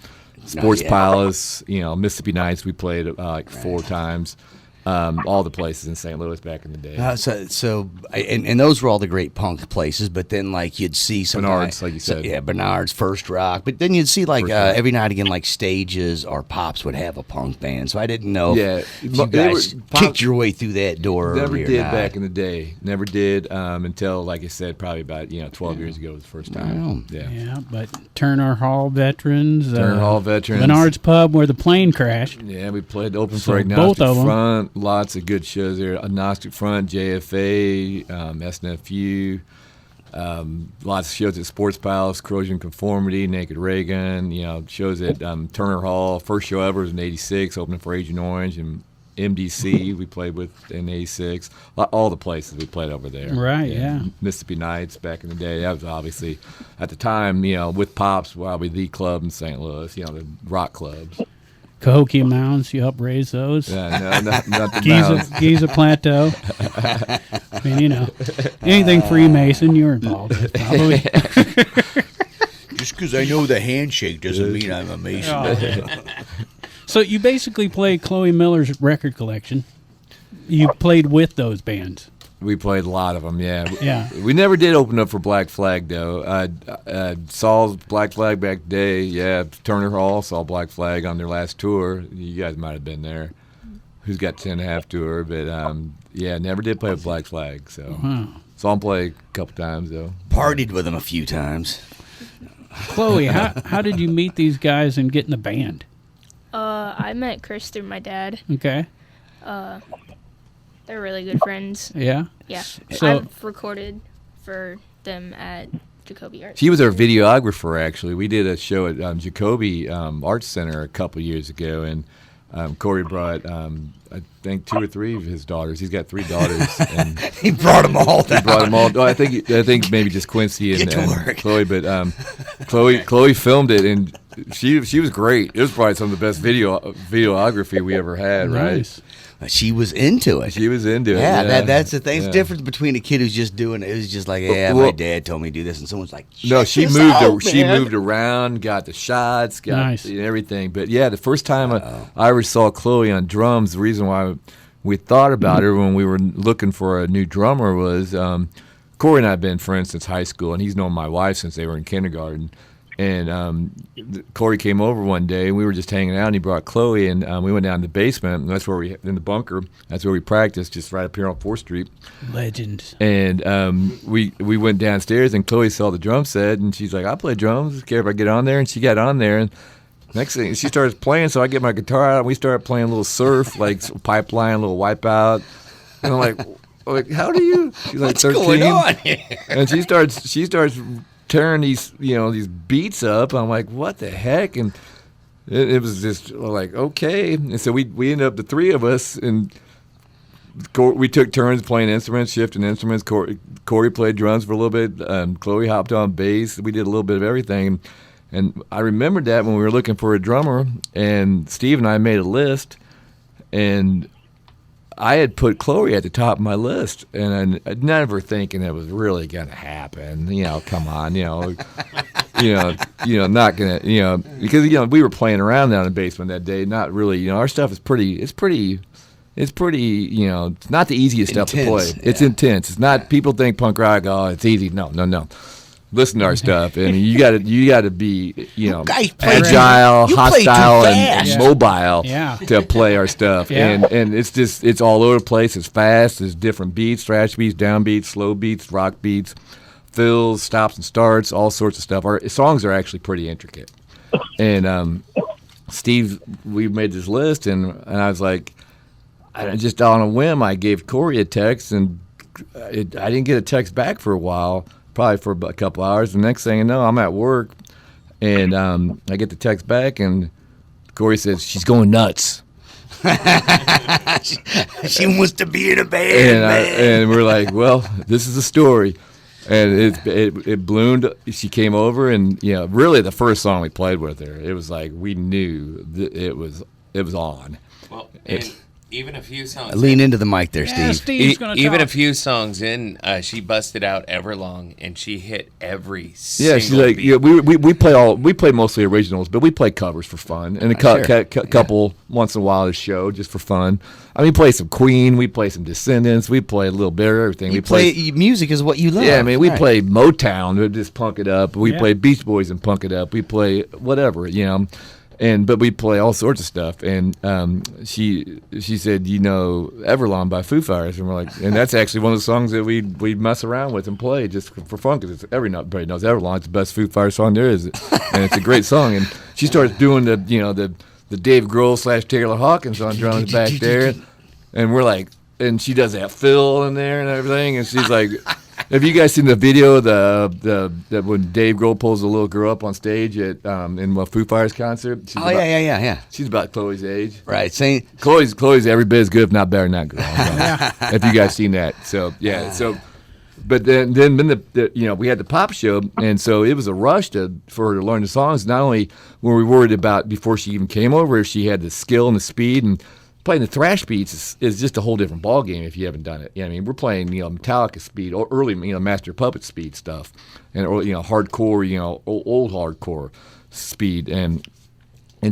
Sports yeah. Palace, Mississippi Nights. We played like 4 times. All the places in St. Louis back in the day. And those were all the great punk places. But then, like, you'd see some Bernard's, like you said. Bernard's, First Rock. But then you'd see like every now and again, like Stages or Pops would have a punk band. So I didn't know if you guys kicked your way through that door. Never early or did not. back in the day. Never did until, like I said, probably about 12 years ago was the first time. Yeah, but Turner Hall veterans. Bernard's Pub where the plane crashed. Yeah, we played open So for both Agnostic of 'em. Front. Lots of good shows there. Agnostic Front, JFA, SNFU. Lots of shows at Sports Palace, Corrosion Conformity, Naked Ragin. Shows at Turner Hall. First show ever was in '86, opening for Agent Orange, and MDC we played with in '86. All the places we played over there. Right, yeah. Mississippi Nights back in the day. That was obviously at the time, with Pops, probably the club in St. Louis. The rock clubs. Cahokia Mounds, you help raise those. Yeah, no, not the Mounds. Giza Plateau. I mean, anything Freemason, you're involved with, probably. Just because I know the handshake doesn't mean I'm a Mason. So you basically played Chloe Miller's record collection. You played with those bands. We played a lot of them, yeah. Yeah. We never did open up for Black Flag, though. Saw Black Flag back today, yeah. Turner Hall saw Black Flag on their last tour. You guys might have been there. Who's Got 10.5 tour, but never did play with Black Flag. So saw them play a couple times, though. Partied with them a few times. Chloe, how did you meet these guys and get in the band? I met Chris through my dad. Okay. They're really good friends. Yeah? Yeah. So- I've recorded for them at Jacoby Arts. He was our videographer, actually. We did a show at Jacoby Arts Center a couple years ago, and Corey brought, I think, 2 or 3 of his daughters. He's got 3 daughters. And He brought them all down. he brought them all. Oh, I think maybe just Quincy and Chloe, but Chloe filmed it, and she was great. It was probably some of the best videography we ever had, Nice. right? She was into it. She was into it. Yeah, that's the thing. It's Yeah. the difference between a kid who's just doing it. It was just like, my Well- dad told me to do this, and someone's like, No, "Check she this moved. out, She man." moved around, got the shots, got Nice. everything. But yeah, the first time I ever saw Chloe on drums, the reason why we thought about her when we were looking for a new drummer was Corey and I have been friends since high school, and he's known my wife since they were in kindergarten. And Corey came over one day, and we were just hanging out, and he brought Chloe, and we went down to the basement, and that's where in the bunker, that's where we practiced, just right up here on 4th Street. Legend. And we went downstairs, and Chloe saw the drum set, and she's like, I play drums. Care if I get on there? And she got on there, and next thing she starts playing, so I get my guitar out, and we start playing a little surf, like Pipeline, a little Wipeout. And I'm like, how do you? She's like What's 13, going on here? and she starts tearing these these beats up. I'm like, what the heck? And it was just like, okay. And so we ended up, the 3 of us, and we took turns playing instruments, shifting instruments. Corey played drums for a little bit. Chloe hopped on bass. We did a little bit of everything. And I remembered that when we were looking for a drummer, and Steve and I made a list, and I had put Chloe at the top of my list, and I never thinking it was really going to happen. Come on, not going to, because, we were playing around down in the basement that day. Not really, our stuff is it's pretty, it's not the easiest stuff to play. Intense, It's yeah. intense. It's not, people think punk rock, oh, it's easy. No. Listen to our stuff, and you got to be, guys play agile, you play too hostile, fast. and mobile Yeah. to play our stuff. Yeah. And it's all over the place. It's fast. There's different beats, thrash beats, downbeats, slow beats, rock beats, fills, stops and starts, all sorts of stuff. Our songs are actually pretty intricate. And Steve, we made this list, and I was like, just on a whim, I gave Corey a text, and I didn't get a text back for a while. Probably for a couple hours. The next thing you know, I'm at work, and I get the text back, and Corey says, she's going nuts. she wants to be in a band, man. And we're like, well, this is a story. And it bloomed. She came over, and really the first song we played with her, it was like we knew that it was on. Well, and even a few songs. Lean into the mic there, Yeah, Steve. Steve's gonna Even talk. a few songs in, she busted out Everlong, and she hit every single Yeah, she's like, beat. we play mostly originals, but we play covers for fun, and a couple once in a while at a show just for fun. I mean, we play some Queen, we play some Descendants, we play a little bit of everything. You play music is what you love. Yeah, I mean, we Right. play Motown, we just punk it up. We play Beach Boys and punk it up. We play whatever, but we play all sorts of stuff. And she said, Everlong by Foo Fighters, and we're like, and that's actually one of the songs that we mess around with and play just for fun, because everybody knows Everlong. It's the best Foo Fighters song there is, and it's a great song. And she starts doing the Dave Grohl / Taylor Hawkins on drums back there, and we're like, and she does that fill in there and everything, and she's like. Have you guys seen the video the when Dave Grohl pulls the little girl up on stage at in a Foo Fighters concert? Yeah. She's about Chloe's age. Right. Saying Chloe's every bit as good, if not better than that girl. If you guys seen that, but then we had the pop show, and so it was a rush for her to learn the songs. Not only were we worried about before she even came over if she had the skill and the speed, and playing the thrash beats is just a whole different ball game if you haven't done it. I mean, we're playing Metallica speed, or early Master Puppet speed stuff, and hardcore, old hardcore speed, and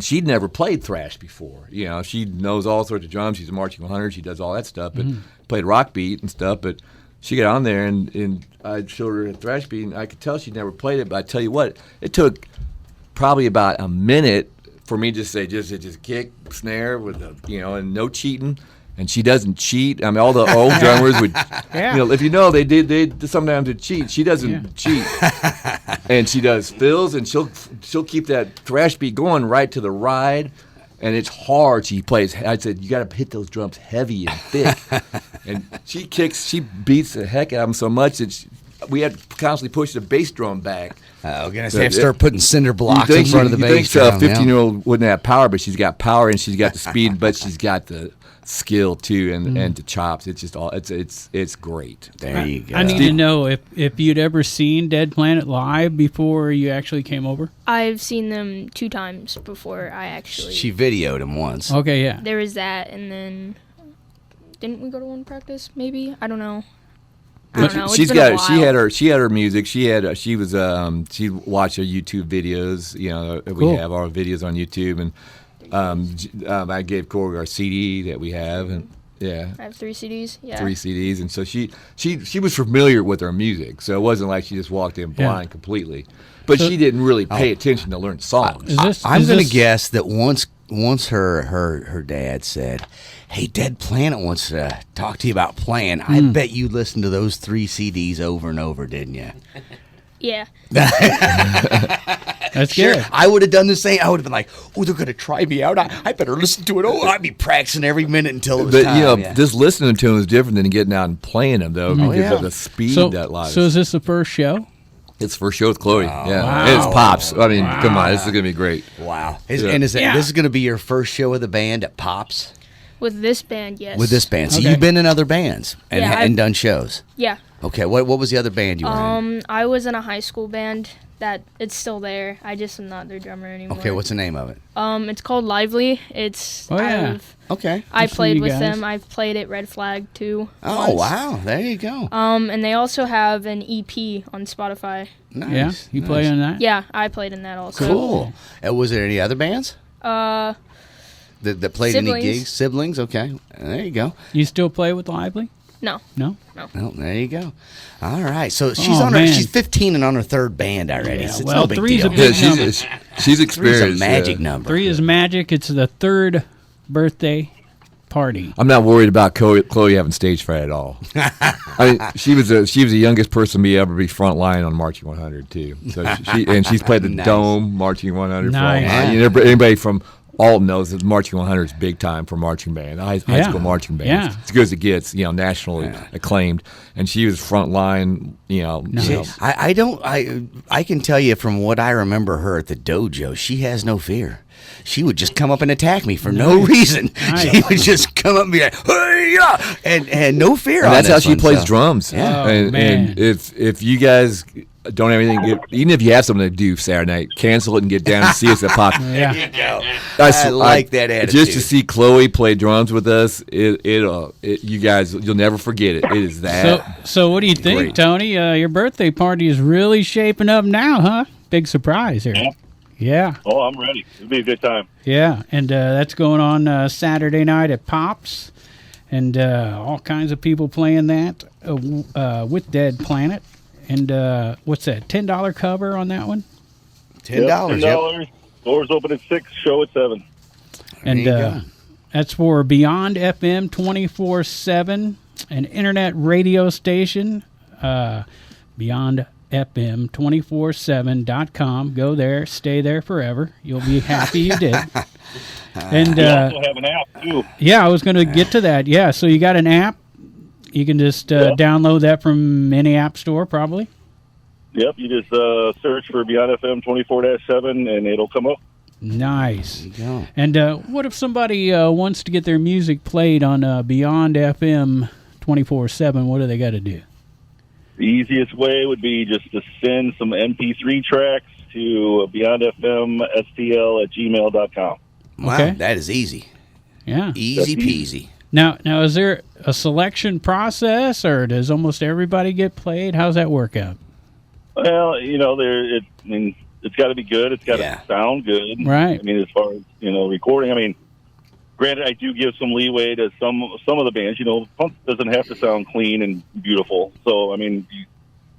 she'd never played thrash before. She knows all sorts of drums. She's a marching 100. She does all that stuff, but played rock beat and stuff. But she got on there, and I showed her a thrash beat, and I could tell she'd never played it. But I tell you what, it took probably about a minute for me to say just kick, snare with and no cheating. And she doesn't cheat. I mean, all the old drummers would, if they sometimes would cheat. She doesn't cheat, and she does fills, and she'll keep that thrash beat going right to the ride, and it's hard. She plays. I said you got to hit those drums heavy and thick, and she beats the heck out of them so much that we had to constantly push the bass drum back. We're going to have to start putting cinder blocks in front of the bass drum. drum. A 15-year-old wouldn't have power, but she's got power, and she's got the speed, but she's got the skill too, and the chops. It's just all it's great. There you go. I need to know if you'd ever seen Dead Planet live before you actually came over. I've seen them 2 times before I actually. She videoed him once. Okay, yeah. There was that, and then didn't we go to one practice? Maybe, I don't know. I don't know. It's been a while. She had her music. She watched our YouTube videos. We Cool. have our videos on YouTube, and I gave Corey our CD that we have, and I have 3 CDs. Yeah. 3 CDs, and so she was familiar with our music, so it wasn't like she just walked in blind completely, but she didn't really pay attention to learn songs. I'm going to guess that once her dad said, "Hey, Dead Planet wants to talk to you about playing," I bet you listened to those 3 CDs over and over, didn't you? Yeah. That's good. I would have done the same. I would have been like, "Oh, they're going to try me out. I better listen to it." Oh, I'd be practicing every minute until it was time. Just listening to them is different than getting out and playing them, though, because of the speed that live. So is this the first show? It's first show with Chloe. Wow. And it's Pops. I mean, come on, this is going to be great. Wow. This is going to be your first show with the band at Pops? With this band, yes. With this band. So Okay. you've been in other bands and done shows. Yeah. Okay, what was the other band you were in? I was in a high school band that it's still there. I just am not their drummer anymore. Okay, what's the name of it? It's called Lively. It's Okay. I I've seen played you with guys. them. I've played at Red Flag too. Oh, once. wow. There you go. And they also have an EP on Spotify. Nice. Yeah, you play on that? Yeah, I played in that also. Cool. Was there any other bands that played Siblings. any gigs? Siblings? Okay. There you go. You still play with Lively? No. No? Well, there you go. All right. So she's man. she's 15 and on her 3rd band already. Yeah, So it's well, no big 3's a deal. big Yeah, number. she's experienced. 3's a magic number. 3 is magic. It's the 3rd birthday party. I'm not worried about Chloe having stage fright at all. I mean, she was the youngest person to ever be front line on Marching 100 too. So she's played the Nice. Dome Marching 100 Nice. for all. Anybody from Alton knows that marching 100 is big time for marching band, high school marching bands. Yeah. It's as good as it gets, nationally acclaimed. And she was front line, Nice. I can tell you from what I remember her at the dojo, she has no fear. She would just come up and attack me for no reason. Nice. She would just come up and be like, "Hey-ya!" and no fear. And that's how this she one, plays so. drums. Yeah. And if you guys don't have anything, even if you have something to do Saturday night, cancel it and get down and see us at Pop. Yeah. There you go. I like that attitude. Just to see Chloe play drums with us, you guys, you'll never forget it. It is that. So what do you think, great. Tony? Your birthday party is really shaping up now, huh? Big surprise here. Yeah. Oh, I'm ready. It'll be a good time. Yeah, and that's going on Saturday night at Pops, and all kinds of people playing that with Dead Planet. And what's that, $10 cover on that one? $10. $10. Doors open at 6, show at 7. And you go. that's for Beyond FM 24/7, an internet radio station, Beyond FM 247.com. Go there, stay there forever. You'll be happy you did. And We also have an app, too. yeah, I was going to get to that. Yeah, so you got an app. You can just download that from any app store, probably. Yep, you just search for Beyond FM 24/7, and it'll come up. Nice. go. And what if somebody wants to get their music played on Beyond FM 24/7? What do they got to do? The easiest way would be just to send some MP3 tracks to beyondfmstl@gmail.com. Wow, Okay. that is easy. Yeah. Easy peasy. Now, is there a selection process, or does almost everybody get played? How's that work out? Well, it's got to be good. It's got to sound good. Right. I mean, as far as, recording, I mean, granted, I do give some leeway to some of the bands. Punk doesn't have to sound clean and beautiful. So, I mean, you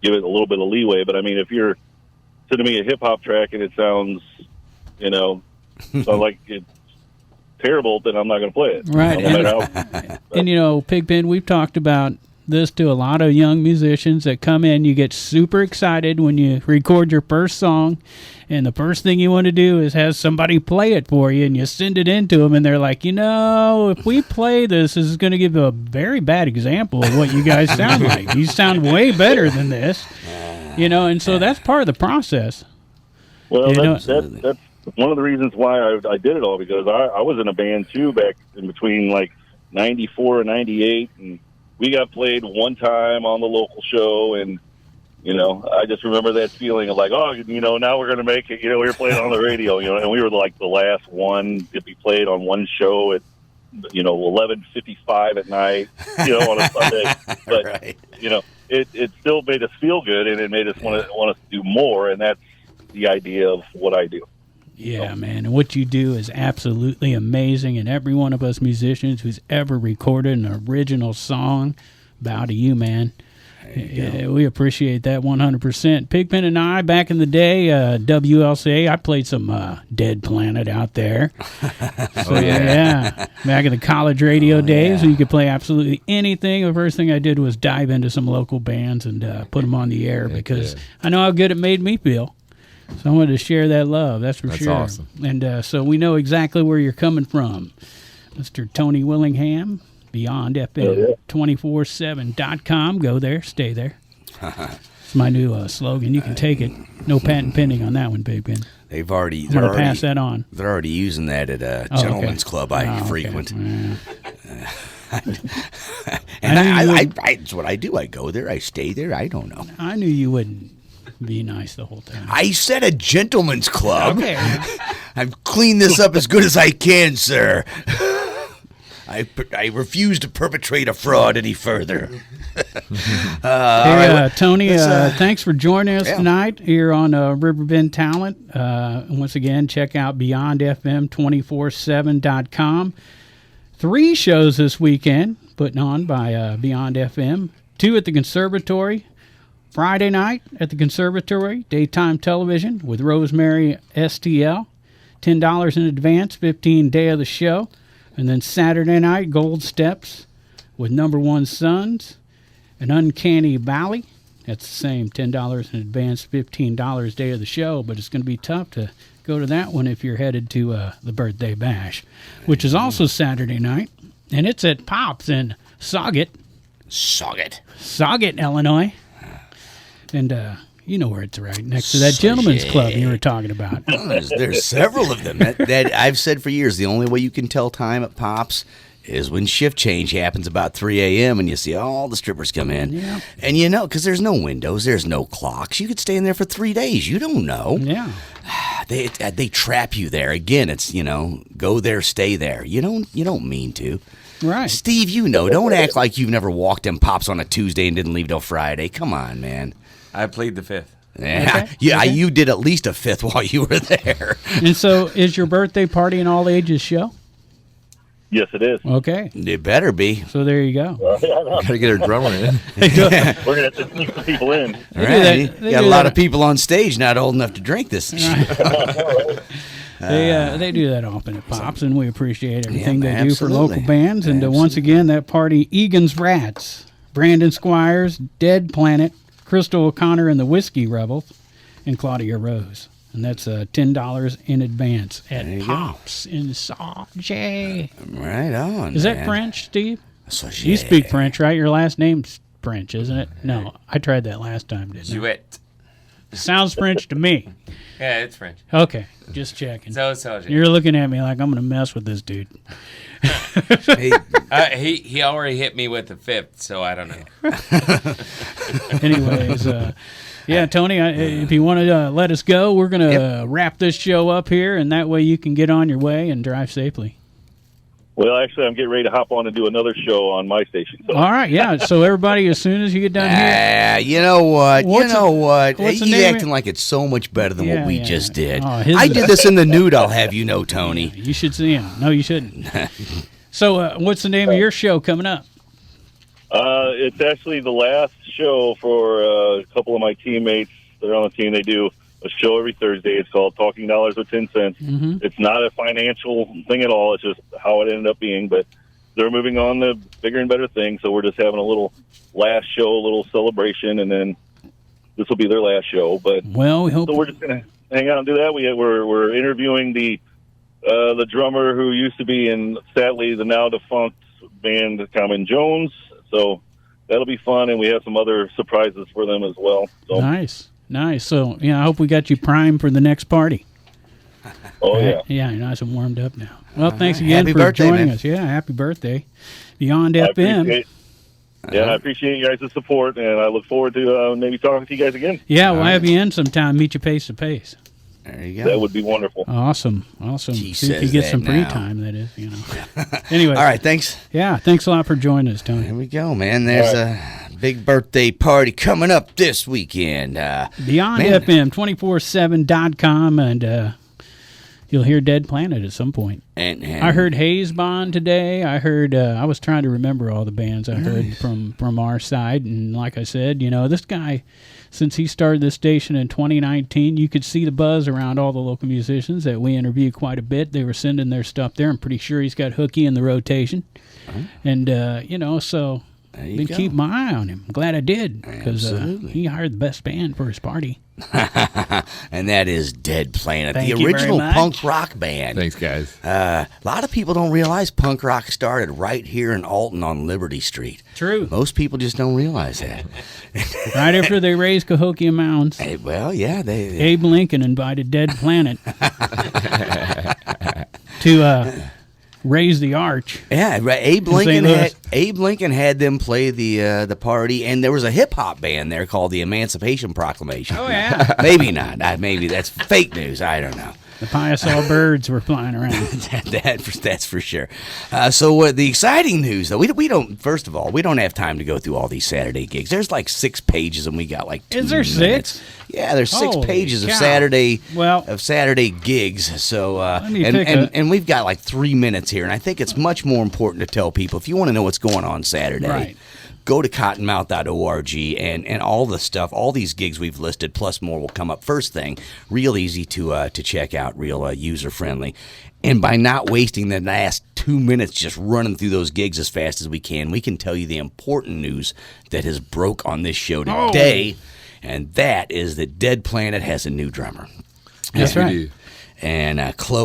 give it a little bit of leeway. But, I mean, if you're sending me a hip-hop track and it sounds, sounds like it's terrible, then I'm not going to play it. Right. No matter how, And, Pigpen, we've talked about this to a lot of young musicians that come in. You get super excited when you record your first song, and the first thing you want to do is have somebody play it for you, and you send it in to them, and they're like, if we play this is going to give a very bad example of what you guys sound like. You sound way better than this, and so that's part of the process. well, that's Absolutely. one of the reasons why I did it all, because I was in a band, too, back in between, 94 and 98, and we got played one time on the local show, and, I just remember that feeling of now we're going to make it, we were playing on the radio, and we were the last one to be played on one show at, 11:55 at night, on a Sunday. But, Right. it still made us feel good, and it made us want us to do more, and that's the idea of what I do. Yeah, man. And what you do is absolutely amazing. And every one of us musicians who's ever recorded an original song, bow to you, man. Yeah, we appreciate that 100%. Pigpen and I, back in the day, WLCA, I played some Dead Planet out there. Yeah. Back in the college radio days, when you could play absolutely anything. The first thing I did was dive into some local bands and put them on the air because I know how good it made me feel. So I wanted to share that love, that's sure. That's awesome. And so we know exactly where you're coming from. Mr. Tony Willingham, Beyond FM 247.com. Go there, stay there. It's my new slogan. You can take it. No patent pending on that one, Pigpen. They've already. I'm going to pass that on. They're already using that at a gentleman's club I frequent. Yeah. And it's what I do. I go there. I stay there. I don't know. I knew you wouldn't be nice the whole time. I said a gentleman's club. Okay. I've cleaned this up as good as I can, sir. I refuse to perpetrate a fraud any further. Tony, thanks for joining us tonight here on Riverbend Talent. Once again, check out BeyondFM247.com. 3 shows this weekend putting on by Beyond FM. 2 at the Conservatory. Friday night at the Conservatory, daytime television with Rosemary STL. $10 in advance, 15 day of the show. And then Saturday night, Gold Steps with Number One Sons. An Uncanny Valley. That's the same, $10 in advance, $15 day of the show. But it's going to be tough to go to that one if you're headed to the birthday bash, which is also Saturday night, and it's at Pops in Sauget, Illinois, and you know where it's right next to that gentleman's club you were talking about. Oh, there's several of them. That I've said for years. The only way you can tell time at Pops is when shift change happens about 3 a.m. and you see all the strippers come in. Yeah. And you know, because there's no windows, there's no clocks. You could stay in there for 3 days. You don't know. Yeah. They trap you there. Again, it's, go there, stay there. You don't mean to. Right. Steve, don't act like you've never walked in Pops on a Tuesday and didn't leave till Friday. Come on, man. I played the fifth. Yeah, Okay. yeah. Okay. You did at least a fifth while you were there. And so is your birthday party an all-ages show? Yes, it is. Okay. It better be. So there you go. Got to get our drummer in. We're gonna have to sneak some people in. All They do right. that- You they got do a lot that. of people on stage not old enough to drink this. They do that often at Pops, and we appreciate everything Yeah, they do for absolutely. local bands. And once again, that party, Egan's Rats, Brandon Squires, Dead Planet, Crystal O'Connor and the Whiskey Rebels, and Claudia Rose. And that's $10 in advance at There you Pops in Sauget. Right on. Is that man. French, Steve? Sauget. You speak French, right? Your last name's French, isn't it? No, I tried that last time, didn't I? Jouet. Sounds French to me. Yeah, it's French. Okay, just checking. So You're looking at me like I'm going to mess with this dude. Hey, he already hit me with the fifth, so I don't know. Anyways, yeah, Tony, if you want to let us go, we're going to wrap this show up here, and that way you can get on your way and drive safely. Well, actually, I'm getting ready to hop on and do another show on my station. So. All right, yeah. So everybody, as soon as you get done here, you know what? What's the You name of acting it? like it's so much better than Yeah, what we yeah. just did. Oh, his I is- did this in the nude, I'll have you know, Tony. you should see him. No, you shouldn't. So what's the name of your show coming up? It's actually the last show for a couple of my teammates that are on the team. They do a show every Thursday. It's called Talking Dollars with 10 Cents. Mm-hmm. It's not a financial thing at all. It's just how it ended up being. But they're moving on to bigger and better things. So we're just having a little last show, a little celebration, and then this will be their last show. But Well, we hope. so we're just gonna hang out and do that. We're interviewing the drummer who used to be in, sadly, the now defunct band Common Jones. So that'll be fun, and we have some other surprises for them as well. So, Nice. So, I hope we got you primed for the next party. oh yeah. Yeah, you're nice and warmed up now. Well, thanks again Happy for birthday, joining man. us. Yeah, happy birthday. Beyond I FM. appreciate, I appreciate you guys' support, and I look forward to maybe talking to you guys again. Yeah, we'll have you in sometime, meet you face to face. There you That go. would be wonderful. Awesome. He See if you says get that some free now. time, that is, Anyway. All right, thanks. Yeah, thanks a lot for joining us, Tony. Here we go, man. There's a big birthday party coming up this weekend. Beyond Man. FM, 247.com, and you'll hear Dead Planet at some point. And I heard Hayes Bond today. I heard, I was trying to remember all the bands I heard from our side. And like I said, this guy, since he started this station in 2019, you could see the buzz around all the local musicians that we interviewed quite a bit. They were sending their stuff there. I'm pretty sure he's got Hooky in the rotation. And, so There you been go. keeping my eye on him. Glad I did, because Absolutely. he hired the best band for his party. and that is Dead Planet, Thank the you very original much. punk rock band. Thanks, guys. A lot of people don't realize punk rock started right here in Alton on Liberty Street. True. Most people just don't realize that. Right after they raised Cahokia Mounds, Hey, well, yeah, they Abe Lincoln invited Dead Planet to raise the arch. yeah. Right. Abe Lincoln had them play the party, and there was a hip hop band there called the Emancipation Proclamation. Oh, yeah. Maybe not. Maybe that's fake news. I don't know. The Piasaw birds were flying around. That's for sure. So the exciting news, though, we don't. First of all, we don't have time to go through all these Saturday gigs. There's like 6 pages, and we got like 2 Is there minutes. 6? Yeah, there's 6 Holy pages of cow. Saturday gigs. So me pick and we've got like 3 minutes here, and I think it's much more important to tell people if you want to know what's going on Saturday. Right. Go to cottonmouth.org and all the stuff, all these gigs we've listed, plus more will come up first thing. Real easy to check out, real user-friendly. And by not wasting the last 2 minutes just running through those gigs as fast as we can tell you the important news that has broke on this show today, and that is that Dead Planet has a new drummer. That's we right. do. and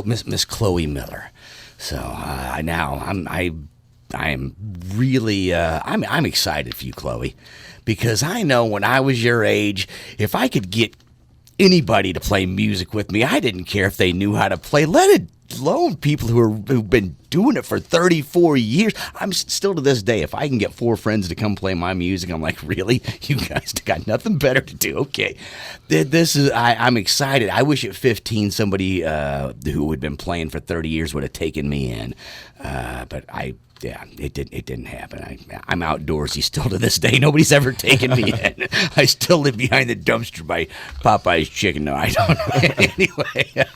Miss Chloe Miller. So now I'm really I'm excited for you, Chloe, because I know when I was your age, if I could get anybody to play music with me, I didn't care if they knew how to play. Let alone people who've been doing it for 34 years. I'm still to this day, if I can get 4 friends to come play my music, I'm like, really? You guys got nothing better to do? Okay. I'm excited. I wish at 15 somebody who had been playing for 30 years would have taken me in. But it didn't happen. I'm outdoorsy still to this day. Nobody's ever taken me in. I still live behind the dumpster by Popeye's chicken. No, I don't. Anyway.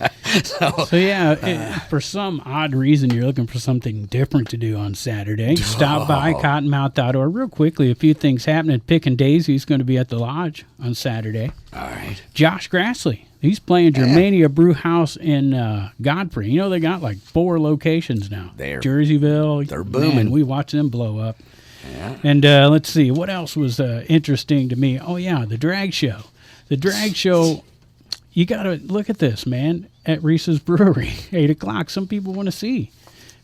So yeah, for some odd reason, you're looking for something different to do on Saturday. Stop by cottonmouth.org. Real quickly, a few things happening. Pickin' Daisy's going to be at the Lodge on Saturday. All right. Josh Grassley, he's playing Germania Brew House in Godfrey. You know, they got like 4 locations now. Jerseyville. They're booming. Man, we watch them blow up. Yeah. And let's see, what else was interesting to me? Oh, yeah, the drag show. The drag show, you got to look at this, man, at Reese's Brewery, 8 o'clock. Some people want to see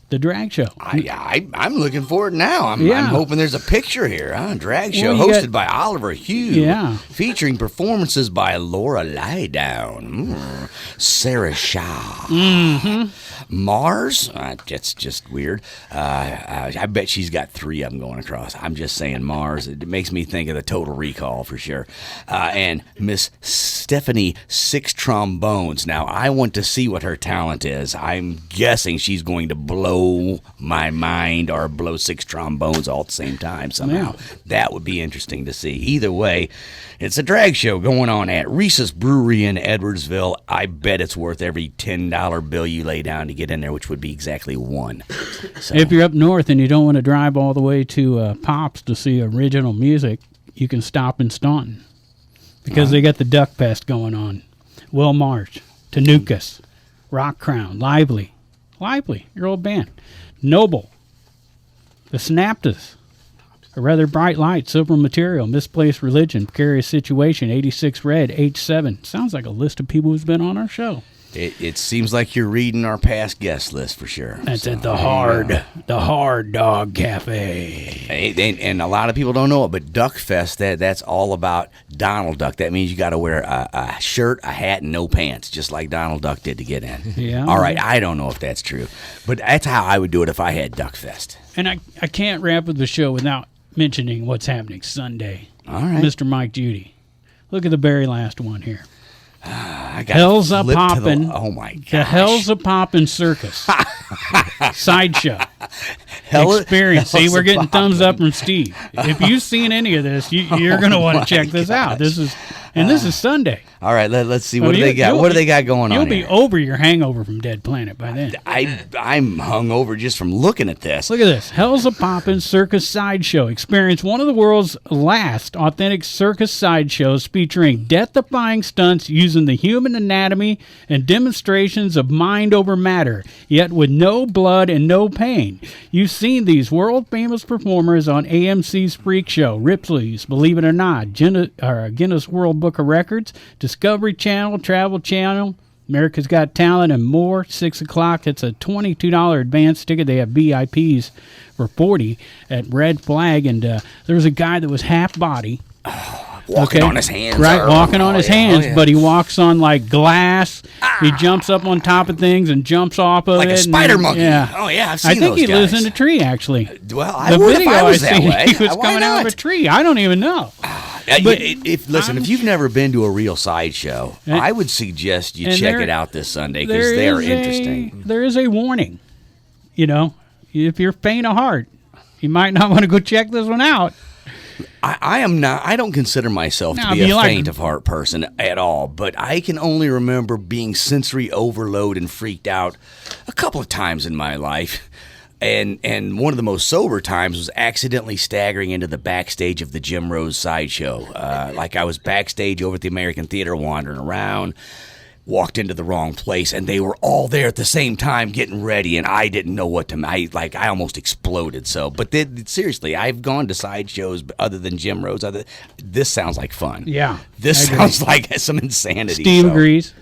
the drag show. I'm looking for it now. I'm hoping there's a picture here. Drag show hosted by Oliver Hugh. Yeah. Featuring performances by Laura Lydown, Sarah Shaw, Mars. That's just weird. I bet she's got 3 of them going across. I'm just saying Mars. It makes me think of the Total Recall for sure. And Miss Stephanie Six Trombones. Now, I want to see what her talent is. I'm guessing she's going to blow my mind or blow 6 trombones all at the same time somehow. Yeah. That would be interesting to see. Either way, it's a drag show going on at Reese's Brewery in Edwardsville. I bet it's worth every $10 bill you lay down to get in there, which would be exactly 1. So. If you're up north and you don't want to drive all the way to Pops to see original music, you can stop in Staunton because they got the Duck Fest going on. Will Marsh, Tanukas, Rock Crown, Lively, your old band, Noble, the Snaptas, A Rather Bright Light, Silver Material, Misplaced Religion, Precarious Situation, 86 Red, H7. Sounds like a list of people who's been on our show. It seems like you're reading our past guest list for sure. That's at the Hard Dog Cafe. And a lot of people don't know it, but Duck Fest, that's all about Donald Duck. That means you got to wear a shirt, a hat, and no pants, just like Donald Duck did to get in. Yeah. All right, I don't know if that's true, but that's how I would do it if I had Duck Fest. And I can't wrap up the show without mentioning what's happening Sunday. All right. Mr. Mike Judy. Look at the very last one here. I got Hell's a Poppin'. Oh my gosh. The Hell's a Poppin' Circus. Sideshow. Experience. See, we're getting thumbs up from Steve. If you've seen any of this, you're going to want to check this out. This is Sunday. All right, let's see. What do they got? What do they got going on You'll be here? over your hangover from Dead Planet by then. I'm hungover just from looking at this. Look at this. Hell's a Poppin' Circus Sideshow. Experience one of the world's last authentic circus sideshows featuring death-defying stunts using the human anatomy and demonstrations of mind over matter, yet with no blood and no pain. You've seen these world-famous performers on AMC's Freak Show, Ripley's Believe It or Not, Guinness World Book of Records, Discovery Channel, Travel Channel, America's Got Talent, and more. 6 o'clock. It's a $22 advance ticket. They have VIPs for $40 at Red Flag. And there was a guy that was half body. Walking on his hands. Right, walking on his hands, but he walks on like glass. He jumps up on top of things and jumps off of it. Like a spider monkey. Yeah. Oh, yeah, I've seen I think those he guys. lives in a tree, actually. Well, I would if I was that way. He was Why coming out of not? a tree. I don't even know. But if you've never been to a real sideshow, I would suggest you check it out this Sunday because they are interesting. There is a warning. You know, if you're faint of heart, you might not want to go check this one out. I am not. I don't consider myself to be a faint of heart person at all. But I can only remember being sensory overload and freaked out a couple of times in my life. And one of the most sober times was accidentally staggering into the backstage of the Jim Rose sideshow. Like I was backstage over at the American Theater wandering around, walked into the wrong place, and they were all there at the same time getting ready, and I didn't know what to I almost exploded. So, but seriously, I've gone to sideshows other than Jim Rose. This sounds like fun. Yeah. This sounds like some insanity. Steve agrees.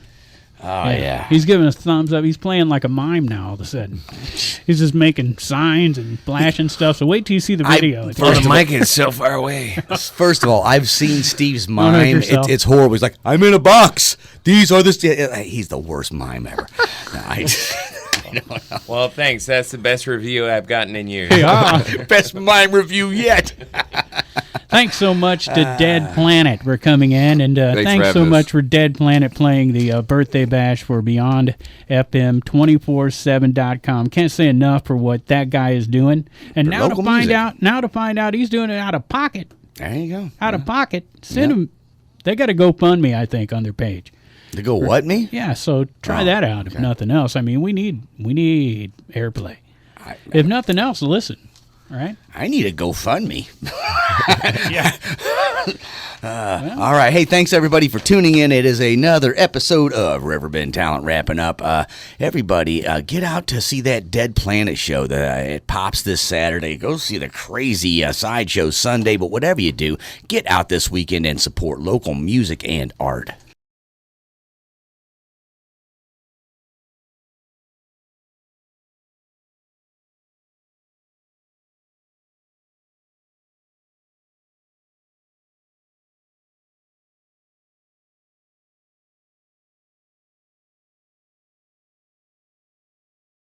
Oh, yeah. He's giving us thumbs up. He's playing like a mime now all of a sudden. He's just making signs and flashing stuff. So wait till you see the video. The mic is so far away. First of all, I've seen Steve's Don't hurt mime. yourself. It's horrible. He's like, I'm in a box. These are the... He's the worst mime ever. No, I don't know. Well, thanks. That's the best review I've gotten in years. Yeah. Best mime review yet. Thanks so much to Dead Planet for coming in, and Thanks thanks for so having us. much for Dead Planet playing the birthday bash for Beyond FM 247.com. Can't say enough for what that guy is doing, and For now to local find music. out he's doing it out of pocket. There you go. Out of pocket. Send him. They got a GoFundMe, I think, on their page. To go what, me? Yeah, so try that out if nothing else. I mean, we need airplay. If nothing else, listen. All right. I need a GoFundMe. All right. Hey, thanks everybody for tuning in. It is another episode of Riverbend Talent wrapping up. Everybody, get out to see that Dead Planet show. It pops this Saturday. Go see the crazy sideshow Sunday. But whatever you do, get out this weekend and support local music and art.